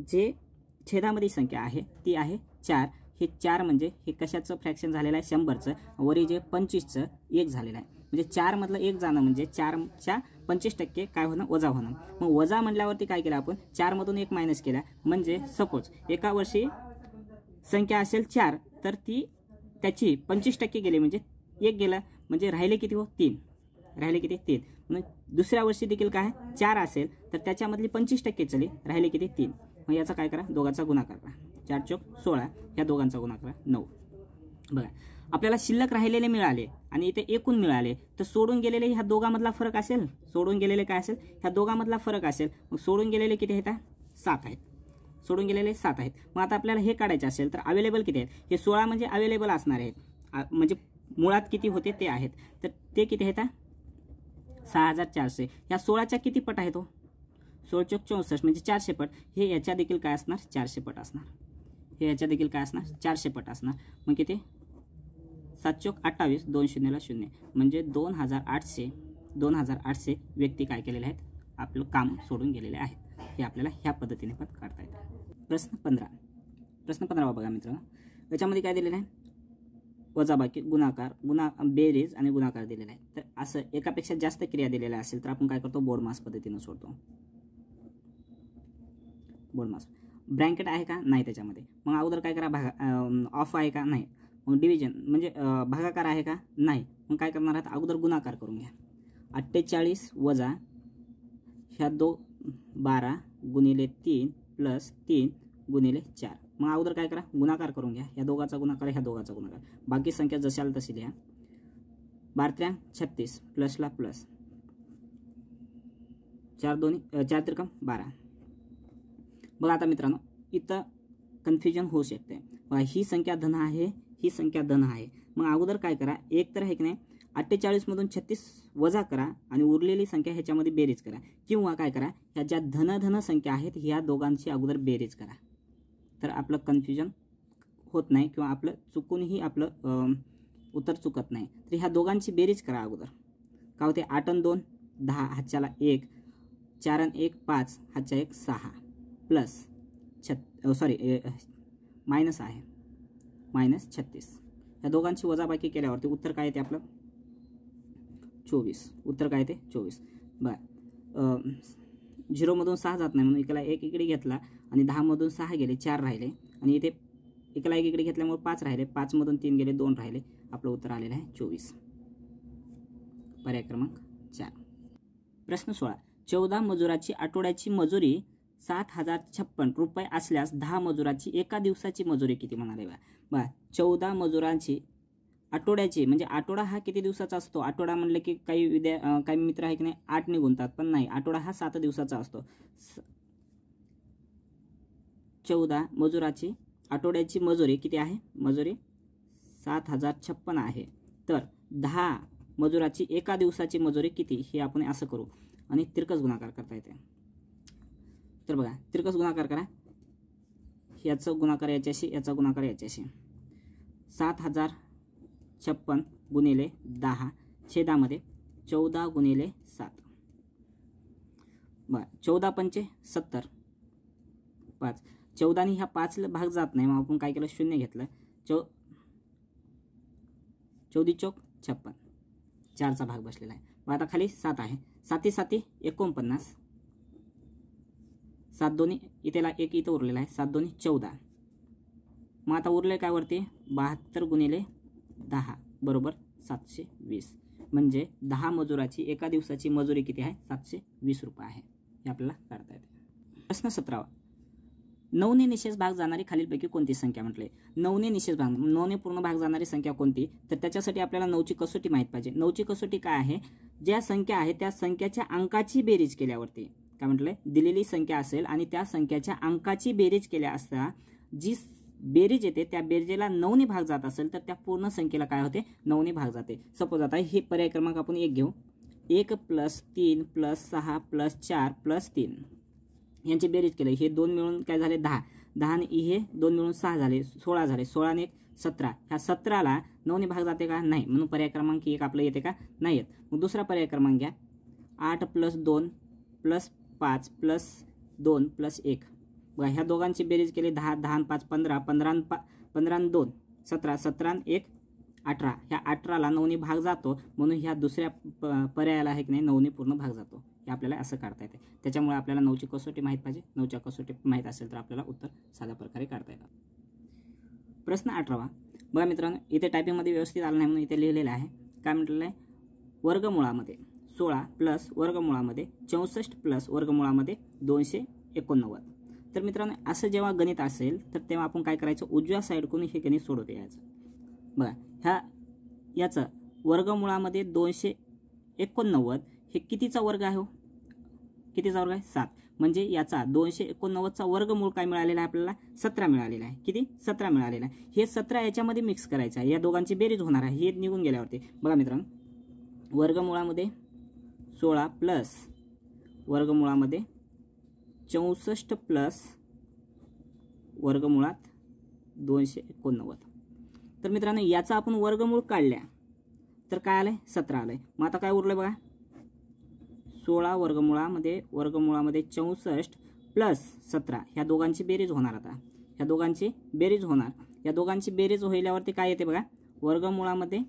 जे छेदामध्ये संख्या आहे ती आहे 4. हे 4 म्हणजे हे कशाचं फ्रॅक्शन झालेलं आहे 100चं. वरी जे 25चं 1 झालेलं आहे. म्हणजे 4 मधलं 1 जाणं म्हणजे 4च्या 25% काय होणं वजा होणं. मग वजा म्हटल्यावरती काय केलं आपण 4 मधून 1 मायनस केला. म्हणजे सपोज एका वर्षी संख्या असेल 4 तर ती त्याची 25% गेले म्हणजे 1 गेला म्हणजे राहिले किती हो 3. राहिले किती 3. म्हणजे दुसऱ्या वर्षी देखील काय 4 असेल तर त्याच्यामधली 25% चली राहिले किती 3. मग याचा काय करा दोघांचा गुणाकार करा. 4 चौक 16, ह्या दोघांचा गुणाकार 9. बघा आपल्याला शिल्लक राहिलेले मिळाले आणि इथे एकूण मिळाले तर सोडून गेलेले ह्या दोघांमधला फरक असेल. सोडून गेलेले काय असेल ह्या दोघांमधला फरक असेल. मग सोडून गेलेले किती आहेत 7 आहेत. सोडून गेलेले 7 आहेत. मग आता आपल्याला हे काढायचे असेल तर अवेलेबल किती आहेत. हे 16 म्हणजे अवेलेबल असणार आहेत. म्हणजे मुळात किती होते ते आहेत. तर ते किती आहेत 6400. ह्या 16च्या किती पट आहेत हो 16 चौक 64 म्हणजे 400 पट. हे याच्या देखील काय असणार 400 पट असणार. हे याच्या देखील काय असणार 400 पट असणार. मग किती 7 चौक 28, 2 0ला 0 म्हणजे 2800 व्यक्ती काय केलेले आहेत आपलं काम सोडून गेलेले आहेत. हे आपल्याला ह्या पद्धतीने पण काढता येतं. प्रश्न 15 बघा मित्रांनो. याच्यामध्ये काय दिलेलं आहे वजाबाकी गुणाकार बेरीज आणि गुणाकार दिलेला आहे. तर असं एकापेक्षा जास्त क्रिया दिलेल्या असेल तर आपण काय करतो बोर्ड मास पद्धतीने सोडतो. बोर्ड मास ब्रँकेट आहे का नाही त्याच्यामध्ये. मग अगोदर काय करा ऑफ आहे का नाही. मग डिव्हिजन म्हणजे भागाकार आहे का नाही. मग काय करणार आहात अगोदर गुणाकार करून घ्या. 48 वजा ह्या 12 गुणिले 3 प्लस 3 गुणिले 4. मग अगोदर काय करा गुणाकार करून घ्या. ह्या दोघाचा गुणाकार ह्या दोघाचा गुणाकार. बाकी संख्या जशाला तशी लिहा. 12 36 प्लसला प्लस 4 त्रिकम 12. बघा आता मित्रांनो इथं कन्फ्युजन होऊ शकते. बघा ही संख्या धन आहे ही संख्या धन आहे. मग अगोदर काय करा एक तर आहे की नाही 48 मधून 36 वजा करा आणि उरलेली संख्या ह्याच्यामध्ये बेरीज करा. किंवा काय करा ह्या ज्या धन संख्या आहेत ह्या दोघांची अगोदर बेरीज करा. तर आपलं कन्फ्युजन होत नाही किंवा आपलं चुकूनही आपलं उत्तर चुकत नाही. तर ह्या दोघांची बेरीज करा अगोदर. काय होते 8 आणि 2 10 हातच्याला 1 4 आणि 1 5 हातच्या 1 6 प्लस मायनस आहे -36. या दोघांची वजाबाकी केल्यावरती उत्तर काय येते आपलं 24. उत्तर काय येते 24. बरं 0 मधून 6 जात नाही म्हणून एकाला 1 इकडे घेतला आणि 10 मधून 6 गेले 4 राहिले आणि इथे एकाला 1 इकडे घेतल्यामुळे 5 राहिले. 5 मधून 3 गेले 2 राहिले. आपलं उत्तर आलेलं आहे 24. पर्याय क्रमांक 4. प्रश्न 16. 14 मजुराची आठवड्याची मजुरी 7,056 रुपये असल्यास 10 मजुराची एका दिवसाची मजुरी किती म्हणाले बा. 14 मजुरांची आठवड्याची म्हणजे आठवडा हा किती दिवसाचा असतो. आठवडा म्हणलं की काही मित्र आहे की नाही 8 ने गुणतात, पण नाही, आठवडा हा 7 दिवसाचा असतो. 14 मजुराची आठवड्याची मजुरी किती आहे. मजुरी 7,056 आहे. तर 10 मजुराची एका दिवसाची मजुरी किती हे आपण असं करू आणि तिरकस गुणाकार करता येते. तर बघा तिरकस गुणाकार करा. याचा गुणाकार याच्याशी, याचा गुणाकार याच्याशी. 7,056 गुणिले 10 छेदामध्ये 14 गुणिले 7. बरं 14 पंचे 70 5. 14 नी ह्या 5 भाग जात नाही, मग आपण काय केलं 0 घेतलं. 14 चौक 56 4चा भाग बसलेला आहे. मग आता खाली 7 आहे. 7 7 49. 7 दोन्ही इथेला 1 इथं उरलेला आहे. 7 दोन्ही 14. मग आता उरले काय वरती 72 गुणिले 10 बरोबर 720. म्हणजे 10 मजुराची एका दिवसाची मजुरी किती आहे 720 रुपये आहे. हे आपल्याला काढता येते. प्रश्न 17. 9 ने निशेष भाग जाणारी खालीलपैकी कोणती संख्या म्हटले. 9 ने निशेष भाग 9 ने पूर्ण भाग जाणारी संख्या कोणती. तर त्याच्यासाठी आपल्याला 9ची कसोटी माहित पाहिजे. 9ची कसोटी काय आहे. ज्या संख्या आहे त्या संख्याच्या अंकाची बेरीज केल्यावरती काय म्हटले दिलेली संख्या असेल आणि त्या संख्याच्या अंकाची बेरीज केल्या असता जी बेरीज येते त्या बेरजेला 9 ने भाग जात असेल तर त्या पूर्ण संख्येला काय होते 9 ने भाग जाते. सपोज आता हे पर्याय क्रमांक आपण 1 घेऊ. 1 + 3 + 6 + 4 + 3 यांची बेरीज केली. हे 2 मिळून काय झाले 10. 10 आणि हे 2 मिळून 6 झाले 16 झाले. 16 ने 1 17. ह्या 17ला 9 ने भाग जाते का नाही, म्हणून पर्याय क्रमांक 1 आपलं येते का नाही येत. मग दुसरा पर्याय क्रमांक घ्या. 8 + 2 + 5 + 2 + 1. बघा ह्या दोघांची बेरीज केली 10 10 आणि 5 15 15 आणि 2 17 17 आणि 1 18. ह्या 18ला 9 ने भाग जातो म्हणून ह्या दुसऱ्या पर्यायाला आहे की नाही 9 ने पूर्ण भाग जातो. हे आपल्याला असं काढता येते. त्याच्यामुळे आपल्याला 9ची कसोटी माहित पाहिजे. 9च्या कसोटी माहित असेल तर आपल्याला उत्तर साध्या प्रकारे काढता येतं. प्रश्न 18. बघा मित्रांनो इथे टायपिंगमध्ये व्यवस्थित आलं नाही म्हणून इथे लिहिलेलं आहे. काय म्हटलेलं आहे वर्गमुळामध्ये 16 + वर्गमुळामध्ये 64 + वर्गमुळामध्ये 289. तर मित्रांनो असं जेव्हा गणित असेल तर तेव्हा आपण काय करायचं उजव्या साईडकडून हे गणित सोडवता यायचं. बघा याचं वर्गमुळामध्ये 289 हे कितीचा वर्ग आहे हो. कितीचा वर्ग आहे 7. म्हणजे याचा 289चा वर्गमूळ काय मिळालेला आहे आपल्याला 17 मिळालेला आहे. किती 17 मिळालेला आहे. हे 17 याच्यामध्ये मिक्स करायचं आहे. या दोघांची बेरीज होणार आहे. हे निघून गेल्यावरती बघा मित्रांनो वर्गमुळामध्ये 16 प्लस वर्गमुळामध्ये 64 प्लस वर्गमुळात 289. तर मित्रांनो याचा आपण वर्गमूळ काढल्या तर काय आलंय 17 आलंय. मग आता काय उरलंय बघा 16 वर्गमुळामध्ये 64 प्लस 17 ह्या दोघांची बेरीज होणार. आता ह्या दोघांची बेरीज होणार. या दोघांची बेरीज होईल्यावरती काय येते बघा वर्गमुळामध्ये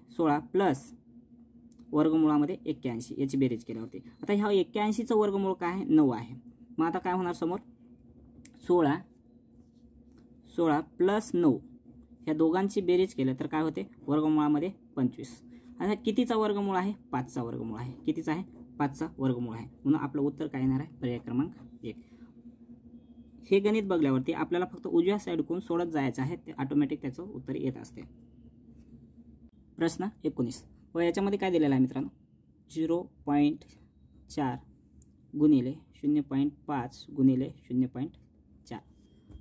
16 प्लस वर्गमुळामध्ये 81 याची बेरीज केल्यावरती. आता ह्या 81चं वर्गमूळ काय आहे 9 आहे. मग आता काय होणार समोर 16 प्लस 9 ह्या दोघांची बेरीज केलं तर काय होते वर्गमुळामध्ये 25. आता कितीचा वर्गमूळ आहे 5चा वर्गमूळ आहे. कितीचा आहे 5चा वर्गमूळ आहे. म्हणून आपलं उत्तर काय येणार आहे पर्याय क्रमांक 1. हे गणित बघल्यावरती आपल्याला फक्त उजव्या साईडकडून सोडत जायचं आहे. ते ऑटोमॅटिक त्याचं उत्तर येत असते. प्रश्न 19. व याच्यामध्ये काय दिलेलं आहे मित्रांनो 0.4 गुणिले 0.5 गुणिले 0.4.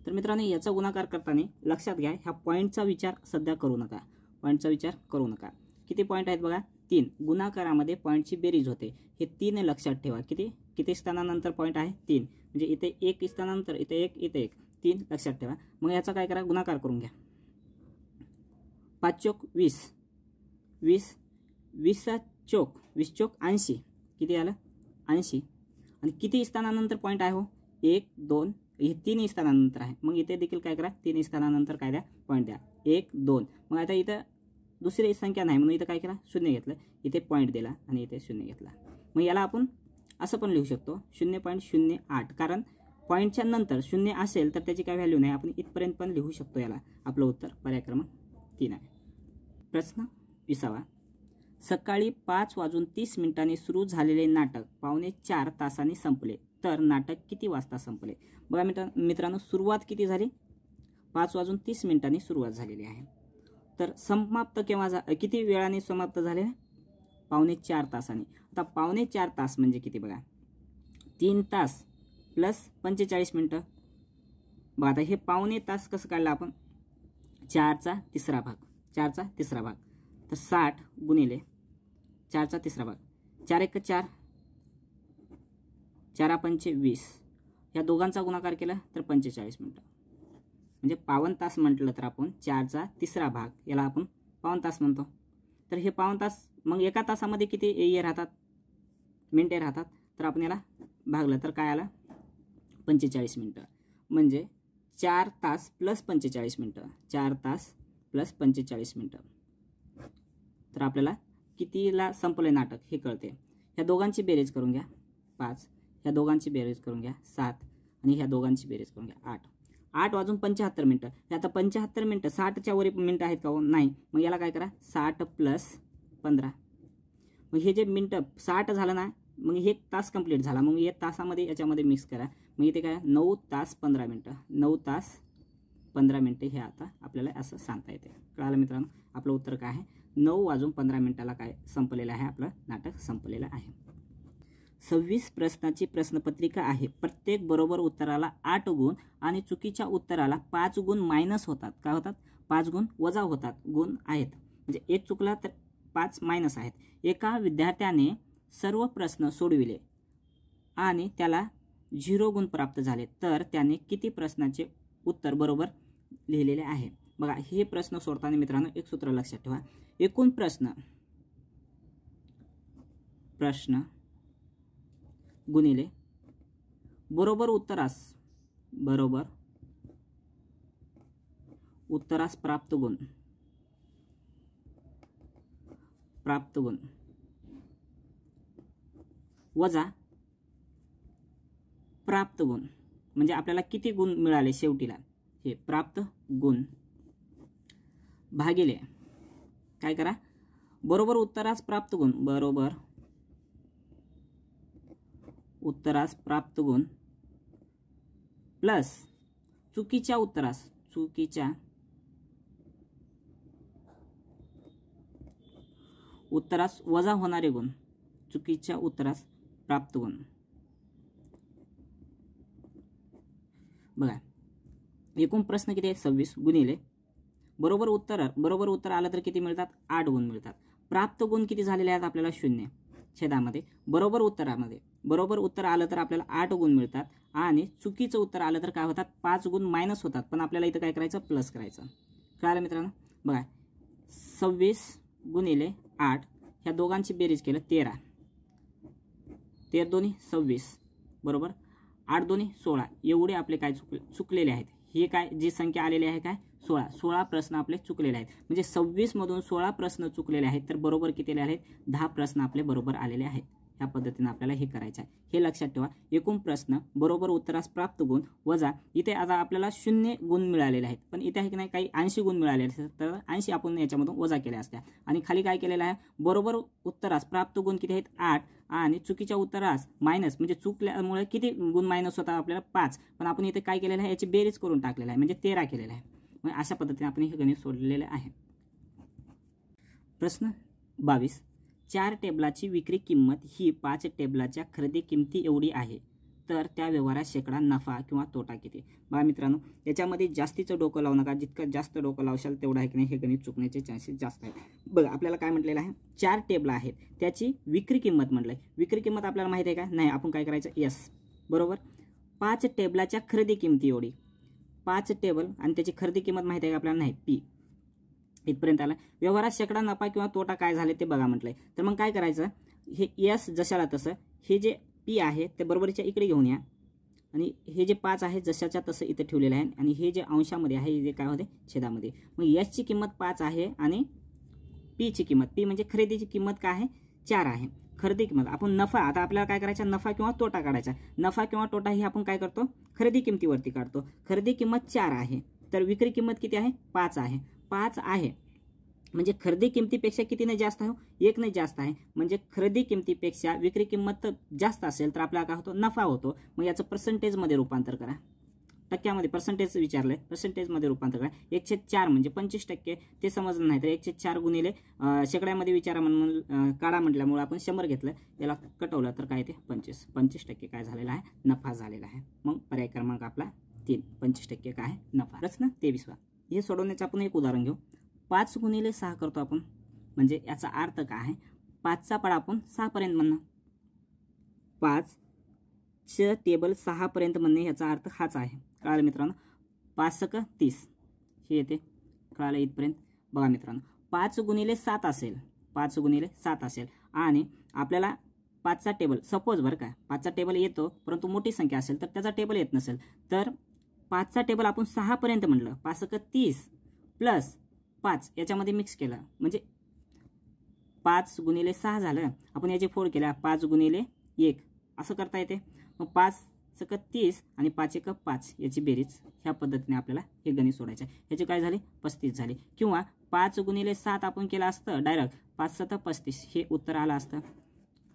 तर मित्रांनो याचा गुणाकार करताना लक्षात घ्या ह्या पॉईंटचा विचार सध्या करू नका. पॉईंटचा विचार करू नका. किती पॉईंट आहेत बघा 3. गुणाकारामध्ये पॉईंटची बेरीज होते. हे 3 लक्षात ठेवा. किती किती स्थानानंतर पॉईंट आहे 3, म्हणजे इथे 1 स्थानानंतर इथे 1 इथे 1 3 लक्षात ठेवा। मग याचा काय करा गुणाकार करून घ्या। 5 चोक 20 20 20 चोक 20 चोक 80 किती आलं 80 आणि किती स्थानानंतर पॉईंट आहे हो 1 2 हे 3 स्थानानंतर आहे। मग इथे देखील काय करा 3 स्थानानंतर काय द्या पॉईंट द्या 1 2। मग आता इथं दुसरी संख्या नाही म्हणून इथं काय केला 0 घेतलं, इथे पॉईंट दिला आणि इथे 0 घेतला। मग याला आपण असं पण लिहू शकतो 0.08, कारण पॉईंटच्या नंतर 0 असेल तर त्याची काय व्हॅल्यू नाही, आपण इथपर्यंत पण लिहू शकतो याला। आपलं उत्तर पर्याय क्रमांक 3 आहे। प्रश्न 20वा, सकाळी 5:30 सुरू झालेले नाटक 3:45 तासांनी संपले, तर नाटक किती वाजता संपले? बघा मित्रांनो, सुरुवात किती झाली 5:30 सुरुवात झालेली आहे, तर समाप्त केव्हा किती वेळाने समाप्त झाले 3:45 तासांनी। आता 3:45 तास म्हणजे किती बघा 3 तास प्लस 45 मिनिटं। बघा आता हे पावणे तास कसं काढलं आपण 4चा तिसरा भाग 4चा तिसरा भाग, तर 60 गुणिले 4चा तिसरा भाग 4 1 4 4 5 20, या दोघांचा गुणाकार केला तर 45 मिनिटं, म्हणजे पावन तास म्हटलं तर आपण 4चा तिसरा भाग याला आपण पावन तास म्हणतो। तर हे पावन तास मग एका तासामध्ये किती ये राहतात मिनिटे राहतात, तर आपण याला भागलं तर काय आला 45 मिनिटं, म्हणजे 4 तास प्लस 45 मिनिटं 4 तास प्लस 45 मिनिटं, तर आपल्याला कितीला संपले नाटक हे कळते। ह्या दोघांची बेरीज करून घ्या 5, ह्या दोघांची बेरीज करून घ्या 7 आणि ह्या दोघांची बेरीज करून घ्या 8। 8 वाजून 75 मिनिटं, हे आता 75 मिनिटं 60च्या वर मिनिटं आहेत का हो नाही, मग याला काय करा 60 प्लस 15, मग हे जे मिनिटं 60 झालं ना, मग हे तास कंप्लीट झाला, मग हे तासामध्ये याच्यामध्ये मिक्स करा, मग इथे काय 9 तास 15 मिनिटं 9 तास 15 मिनिटे हे आता आपल्याला असं सांगता येते। कळालं मित्रांनो, आपलं उत्तर काय आहे 9:15 काय संपलेलं आहे, आपलं नाटक संपलेलं आहे। 26 प्रश्नाची प्रश्नपत्रिका आहे, प्रत्येक बरोबर उत्तराला 8 गुण आणि चुकीच्या उत्तराला 5 गुण मायनस होतात। काय होतात 5 गुण वजा होतात, गुण आहेत, म्हणजे एक चुकला तर 5 मायनस आहेत। एका विद्यार्थ्याने सर्व प्रश्न सोडविले आणि त्याला 0 गुण प्राप्त झाले, तर त्याने किती प्रश्नाचे उत्तर बरोबर लिहिलेले आहे? बघा हे प्रश्न सोडताना मित्रांनो एक सूत्र लक्षात ठेवा, एकूण प्रश्न गुणिले बरोबर उत्तरास प्राप्त गुण वजा प्राप्त गुण, म्हणजे आपल्याला किती गुण मिळाले शेवटीला हे प्राप्त गुण, भागिले काय करा बरोबर उत्तरास प्राप्त गुण बरोबर उत्तरास प्राप्त गुण प्लस चुकीच्या उत्तरास वजा होणारे गुण, चुकीच्या उत्तरास प्राप्त गुण। बघा एकूण प्रश्न किती आहे 26 गुणिले बरोबर उत्तर आलं तर किती मिळतात 8 गुण मिळतात। प्राप्त गुण किती झालेले आहेत आपल्याला 0 छेदामध्ये बरोबर उत्तर आलं तर आपल्याला 8 गुण मिळतात आणि चुकीचं उत्तर आलं तर काय होतात 5 गुण मायनस होतात, पण आपल्याला इथं काय करायचं प्लस करायचं। कळालं मित्रांनो, बघा 26 गुणिले 8 ह्या दोघांची बेरीज केलं 13 13 दोन्ही 26 बरोबर 8 दोन्ही 16, एवढे आपले काय चुकलेले आहेत। हे काय जी संख्या आलेली आहे काय 16 प्रश्न आपले चुकलेले आहेत, म्हणजे 26 मधून 16 प्रश्न चुकलेले आहेत, तर बरोबर किती आले आहेत 10 प्रश्न आपले बरोबर आलेले आहेत। ह्या पद्धतीने आपल्याला हे करायचं आहे, हे लक्षात ठेवा। एकूण प्रश्न बरोबर उत्तरास प्राप्त गुण वजा इथे आता आपल्याला 0 गुण मिळालेले आहेत, पण इथे आहे की नाही काही 80 गुण मिळालेले आहेत, तर 80 आपण याच्यामधून वजा केल्या असत्या आणि खाली काय केलेलं आहे बरोबर उत्तरास प्राप्त गुण किती आहेत 8 आणि चुकीच्या उत्तरास मायनस, म्हणजे चुकल्यामुळे किती गुण मायनस होता आपल्याला 5, पण आपण इथे काय केलेलं आहे याची बेरीज करून टाकलेलं आहे, म्हणजे 13 केलेलं आहे। मग अशा पद्धतीने आपण हे गणित सोडलेले आहे। प्रश्न 22, 4 टेबलाची विक्री किंमत ही 5 टेबलाच्या खरेदी किमती एवढी आहे, तर त्या व्यवहारात शेकडा नफा किंवा तोटा किती. बघा मित्रांनो, याच्यामध्ये जास्तीचं डोकं लावू नका. जितकं जास्त डोकं लावशाल तेवढं आहे की नाही हे गणित चुकण्याचे चान्सेस जास्त आहेत. बघा आपल्याला काय म्हटलेलं आहे, 4 टेबल आहेत, त्याची विक्री किंमत म्हटलंय. विक्री किंमत आपल्याला माहिती आहे का? नाही. आपण काय करायचं, यस बरोबर, 5 टेबलाच्या खरेदी किमती एवढी. 5 टेबल आणि त्याची खरेदी किंमत माहिती आहे का आपल्याला? नाही. पी. इथपर्यंत आला. व्यवहारात शेकडा नफा किंवा तोटा काय झाले ते बघा म्हटलंय. तर मग काय करायचं, हे यस जशाला तसं, हे जे पी आहे ते बरोबरीच्या इकडे घेऊन या आणि हे जे 5 आहे जशाच्या तसं इथे ठेवलेलं आहे आणि हे जे अंशामध्ये आहे हे जे काय होते छेदामध्ये. मग यसची किंमत 5 आहे आणि पीची किंमत, पी म्हणजे खरेदीची किंमत काय आहे 4 आहे. खरेदी किंमत आपण नफा, आता आपल्याला काय करायचा, नफा किंवा तोटा काढायचा. नफा किंवा तोटा ही आपण काय करतो, खरेदी किमतीवरती काढतो. खरेदी किंमत 4 आहे तर विक्री किंमत किती आहे, 5 आहे. 5 आहे म्हणजे खरेदी किमतीपेक्षा कितीने जास्त आहे, 1 ने जास्त आहे. म्हणजे खरेदी किमतीपेक्षा विक्री किंमत जास्त असेल तर आपल्याला काय होतो, नफा होतो. मग याचं पर्सेंटेजमध्ये रूपांतर करा. टक्क्यामध्ये पर्सेंटेज विचारलंय, पर्सेंटेजमध्ये रूपांतर करा. 1/4 म्हणजे 25%. ते समजलं नाही तर 1/4 गुणिले शेकड्यामध्ये विचारा म्हणून काढा म्हटल्यामुळे आपण 100 घेतलं, याला कटवलं तर काय ते 25% काय झालेला आहे, नफा झालेला आहे. मग पर्याय क्रमांक आपला 3, 25% काय आहे, नफा. प्रश्न 23. हे सोडवण्याचं आपण एक उदाहरण घेऊ. 5 गुणिले 6 करतो आपण, म्हणजे याचा अर्थ काय आहे, 5चा पाडा आपण 6 पर्यंत म्हणणं, 5चं टेबल 6 पर्यंत म्हणणे याचा अर्थ हाच आहे. कळालं मित्रांनो. 5 × 30 हे येते, कळालं इथपर्यंत. बघा मित्रांनो, 5 गुणिले 7 असेल, 5 गुणिले 7 असेल आणि आपल्याला 5चा टेबल, सपोज बरं का 5चा टेबल येतो परंतु मोठी संख्या असेल तर त्याचा टेबल येत नसेल, तर 5चा टेबल आपण 6 पर्यंत म्हणलं, 5 × 30 प्लस 5 याच्यामध्ये मिक्स केलं म्हणजे 5 गुणिले 6 झालं. आपण याची फोड केल्या, 5 गुणिले 1 असं करता येते. मग 5 × 30 आणि 5 × 5 याची बेरीज, ह्या पद्धतीने आपल्याला हे गणित सोडायचं आहे. याचे काय झाले, 35 झाले. किंवा 5 गुणिले 7 आपण केलं असतं डायरेक्ट, 5 × 7 = 35 हे उत्तर आलं असतं.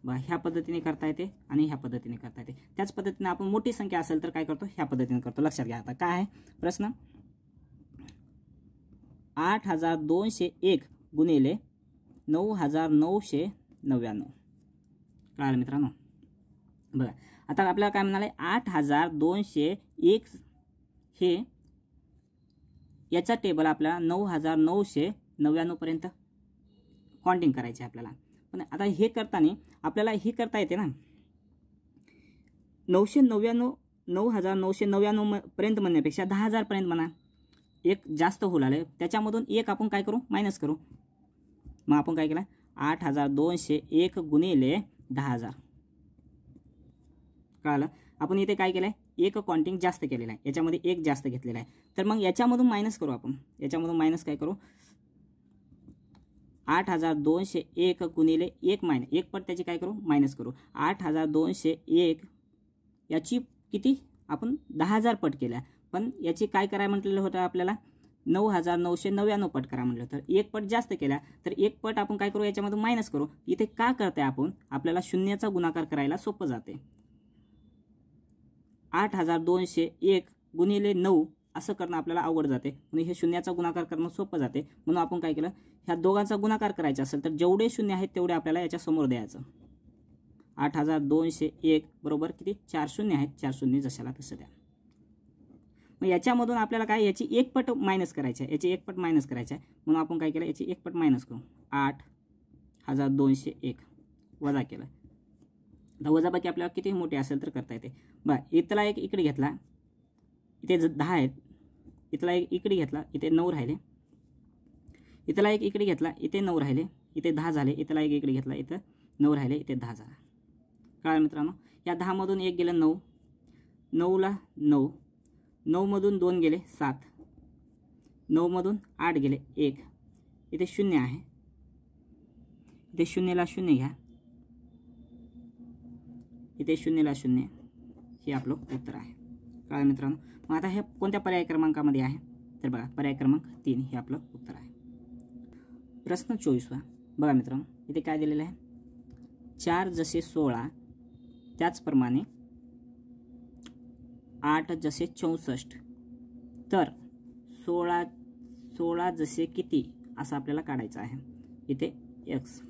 बघा ह्या पद्धतीने करता येते आणि ह्या पद्धतीने करता येते. त्याच पद्धतीने आपण मोठी संख्या असेल तर काय करतो, ह्या पद्धतीने करतो. लक्षात घ्या. आता काय आहे प्रश्न, 8201 गुणिले 9999. कळालं मित्रांनो. बघा आता आपल्याला काय म्हणाले, 8201 हे याचा टेबल आपल्याला 9999 पर्यंत काउंटिंग करायचे आपल्याला. पण आता हे करताना आपल्याला हे करता येते ना, 9999 पर्यंत म्हणण्यापेक्षा 10,000 पर्यंत म्हणा. एक जास्त होऊ लागले, त्याच्यामधून एक आपण काय करू, मायनस करू. मग आपण काय केलं, 8201 गुणिले 10,000. कळालं. आपण इथे काय केलंय, एक काउंटिंग जास्त केलेलं आहे, याच्यामध्ये एक जास्त घेतलेला आहे. तर मग याच्यामधून मायनस करू आपण. याच्यामधून मायनस काय करू, 8201 गुणिले 1 मायनस 1 पट त्याची काय करू, मायनस करू. 8201 याची किती आपण 10,000 पट केल्या, पण याची काय करायला म्हटलेलं होतं आपल्याला, 9999 पट करा म्हटलं. तर 1 पट जास्त केल्या तर 1 पट आपण काय करू, याच्यामधून मायनस करू. इथे का करताय आपण, आपल्याला शून्याचा गुणाकार करायला सोपं जाते. 8201 गुणिले 9 असं करणं आपल्याला अवघड जाते, म्हणून हे शून्याचा गुणाकार करणं सोपं जाते. म्हणून आपण काय केलं, ह्या दोघांचा गुणाकार करायचा असेल तर जेवढे शून्य आहेत तेवढे आपल्याला याच्या समोर द्यायचं. 8201 बरोबर किती, 4 शून्य आहेत, 4 शून्य जशाला तसं द्या. मग याच्यामधून आपल्याला काय, याची 1 पट मायनस करायची आहे, याची 1 पट मायनस करायची आहे. म्हणून आपण काय केलं, याची 1 पट मायनस करू. 8201 वजा केलं. तर वजाबाकी आपल्याला किती मोठी असेल तर करता येते. बरं, इथला एक इकडे घेतला, इथे 10 आहेत, इथला एक इकडे घेतला, इथे 9 राहिले. इथला एक इकडे घेतला, इथे 9 राहिले, इथे 10 झाले. इथला एक इकडे घेतला, इथं 9 राहिले, इथे 10 झाला. कळलं मित्रांनो. या 10 मधून एक गेलं 9, 9ला 9, 9 मधून 2 गेले 7, 9 मधून 8 गेले 1, इथे 0 आहे, इथे 0ला 0 घ्या, इथे 0ला 0, हे आपलं उत्तर आहे. कळलं मित्रांनो. मग आता हे कोणत्या पर्याय क्रमांकामध्ये आहे, तर बघा पर्याय क्रमांक 3 हे आपलं उत्तर आहे. प्रश्न 24. बघा मित्रांनो, इथे काय दिलेलं आहे, 4 जसे 16 त्याचप्रमाणे 8 जसे 64 तर 16 जसे किती असं आपल्याला काढायचं आहे. इथे x.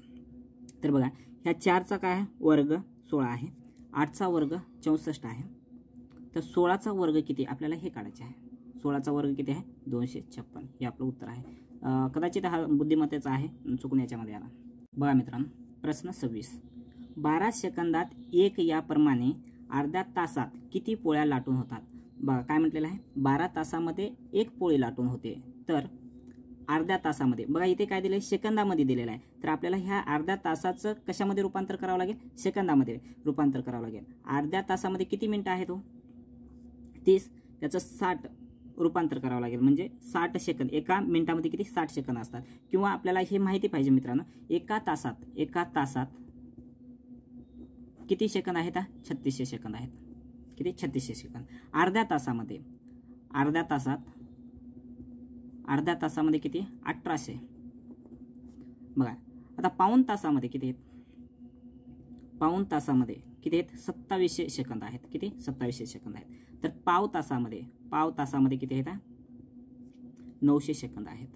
तर बघा ह्या 4चा काय आहे, वर्ग 16 आहे 8चा वर्ग 64 आहे, तर 16चा वर्ग किती आपल्याला हे काढायचे आहे. 16चा वर्ग किती आहे 256. हे आपलं उत्तर आहे. कदाचित हा बुद्धिमत्तेचा आहे, चुकून याच्यामध्ये आला. बघा मित्रांनो, प्रश्न 26. 12 सेकंदात 1 याप्रमाणे अर्ध्या तासात किती पोळ्या लाटून होतात. बघा काय म्हटलेलं आहे, 12 तासामध्ये 1 पोळी लाटून होते, तर अर्ध्या तासामध्ये, बघा इथे काय दिले सेकंदामध्ये दिलेलं आहे, तर आपल्याला ह्या अर्ध्या तासाचं कशामध्ये रूपांतर करावं लागेल, सेकंदामध्ये रूपांतर करावं लागेल. अर्ध्या तासामध्ये किती मिनिटं आहेत हो 30, त्याचं 60 रूपांतर करावं लागेल, म्हणजे 60 सेकंद. एका मिनिटामध्ये किती 60 सेकंद असतात. किंवा आपल्याला हे माहिती पाहिजे मित्रांनो, एका तासात किती सेकंद आहेत, 3600 सेकंद आहेत. किती 3600 सेकंद. अर्ध्या तासामध्ये किती 1800. बघा आता पाऊण तासामध्ये किती आहेत, पाऊण तासामध्ये किती आहेत 2700 सेकंद आहेत. किती 2700 सेकंद आहेत. तर पाव तासामध्ये किती आहेत 900 सेकंद आहेत.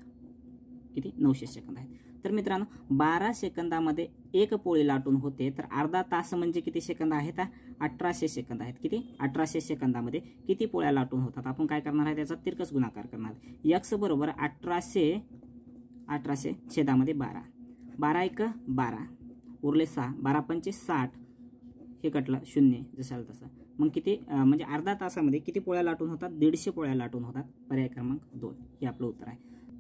किती 900 सेकंद आहेत. तर मित्रांनो 12 सेकंदामध्ये 1 पोळी लाटून होते, तर अर्धा तास म्हणजे किती सेकंद आहेत 1800 सेकंद आहेत. किती 1800 सेकंदामध्ये किती पोळ्या लाटून होतात. आपण काय करणार आहे, त्याचा तिरकस गुणाकार करणार. x बरोबर 1800 छेदामध्ये 12, 12 1 12 उरले 6, 12 पंचे 60, हे कटलं 0 जसाल तसा. मग किती म्हणजे अर्धा तासामध्ये किती पोळ्या लाटून होतात, 150 पोळ्या लाटून होतात. पर्याय क्रमांक 2 हे आपलं उत्तर आहे.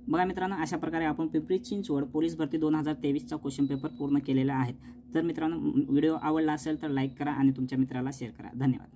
बघा मित्रांनो, अशा प्रकारे आपण पिंपरी चिंचवड पोलीस भरती 2023चा क्वेश्चन पेपर पूर्ण केलेला आहे. तर मित्रांनो, व्हिडिओ आवडला असेल तर लाईक करा आणि तुमच्या मित्राला शेअर करा. धन्यवाद.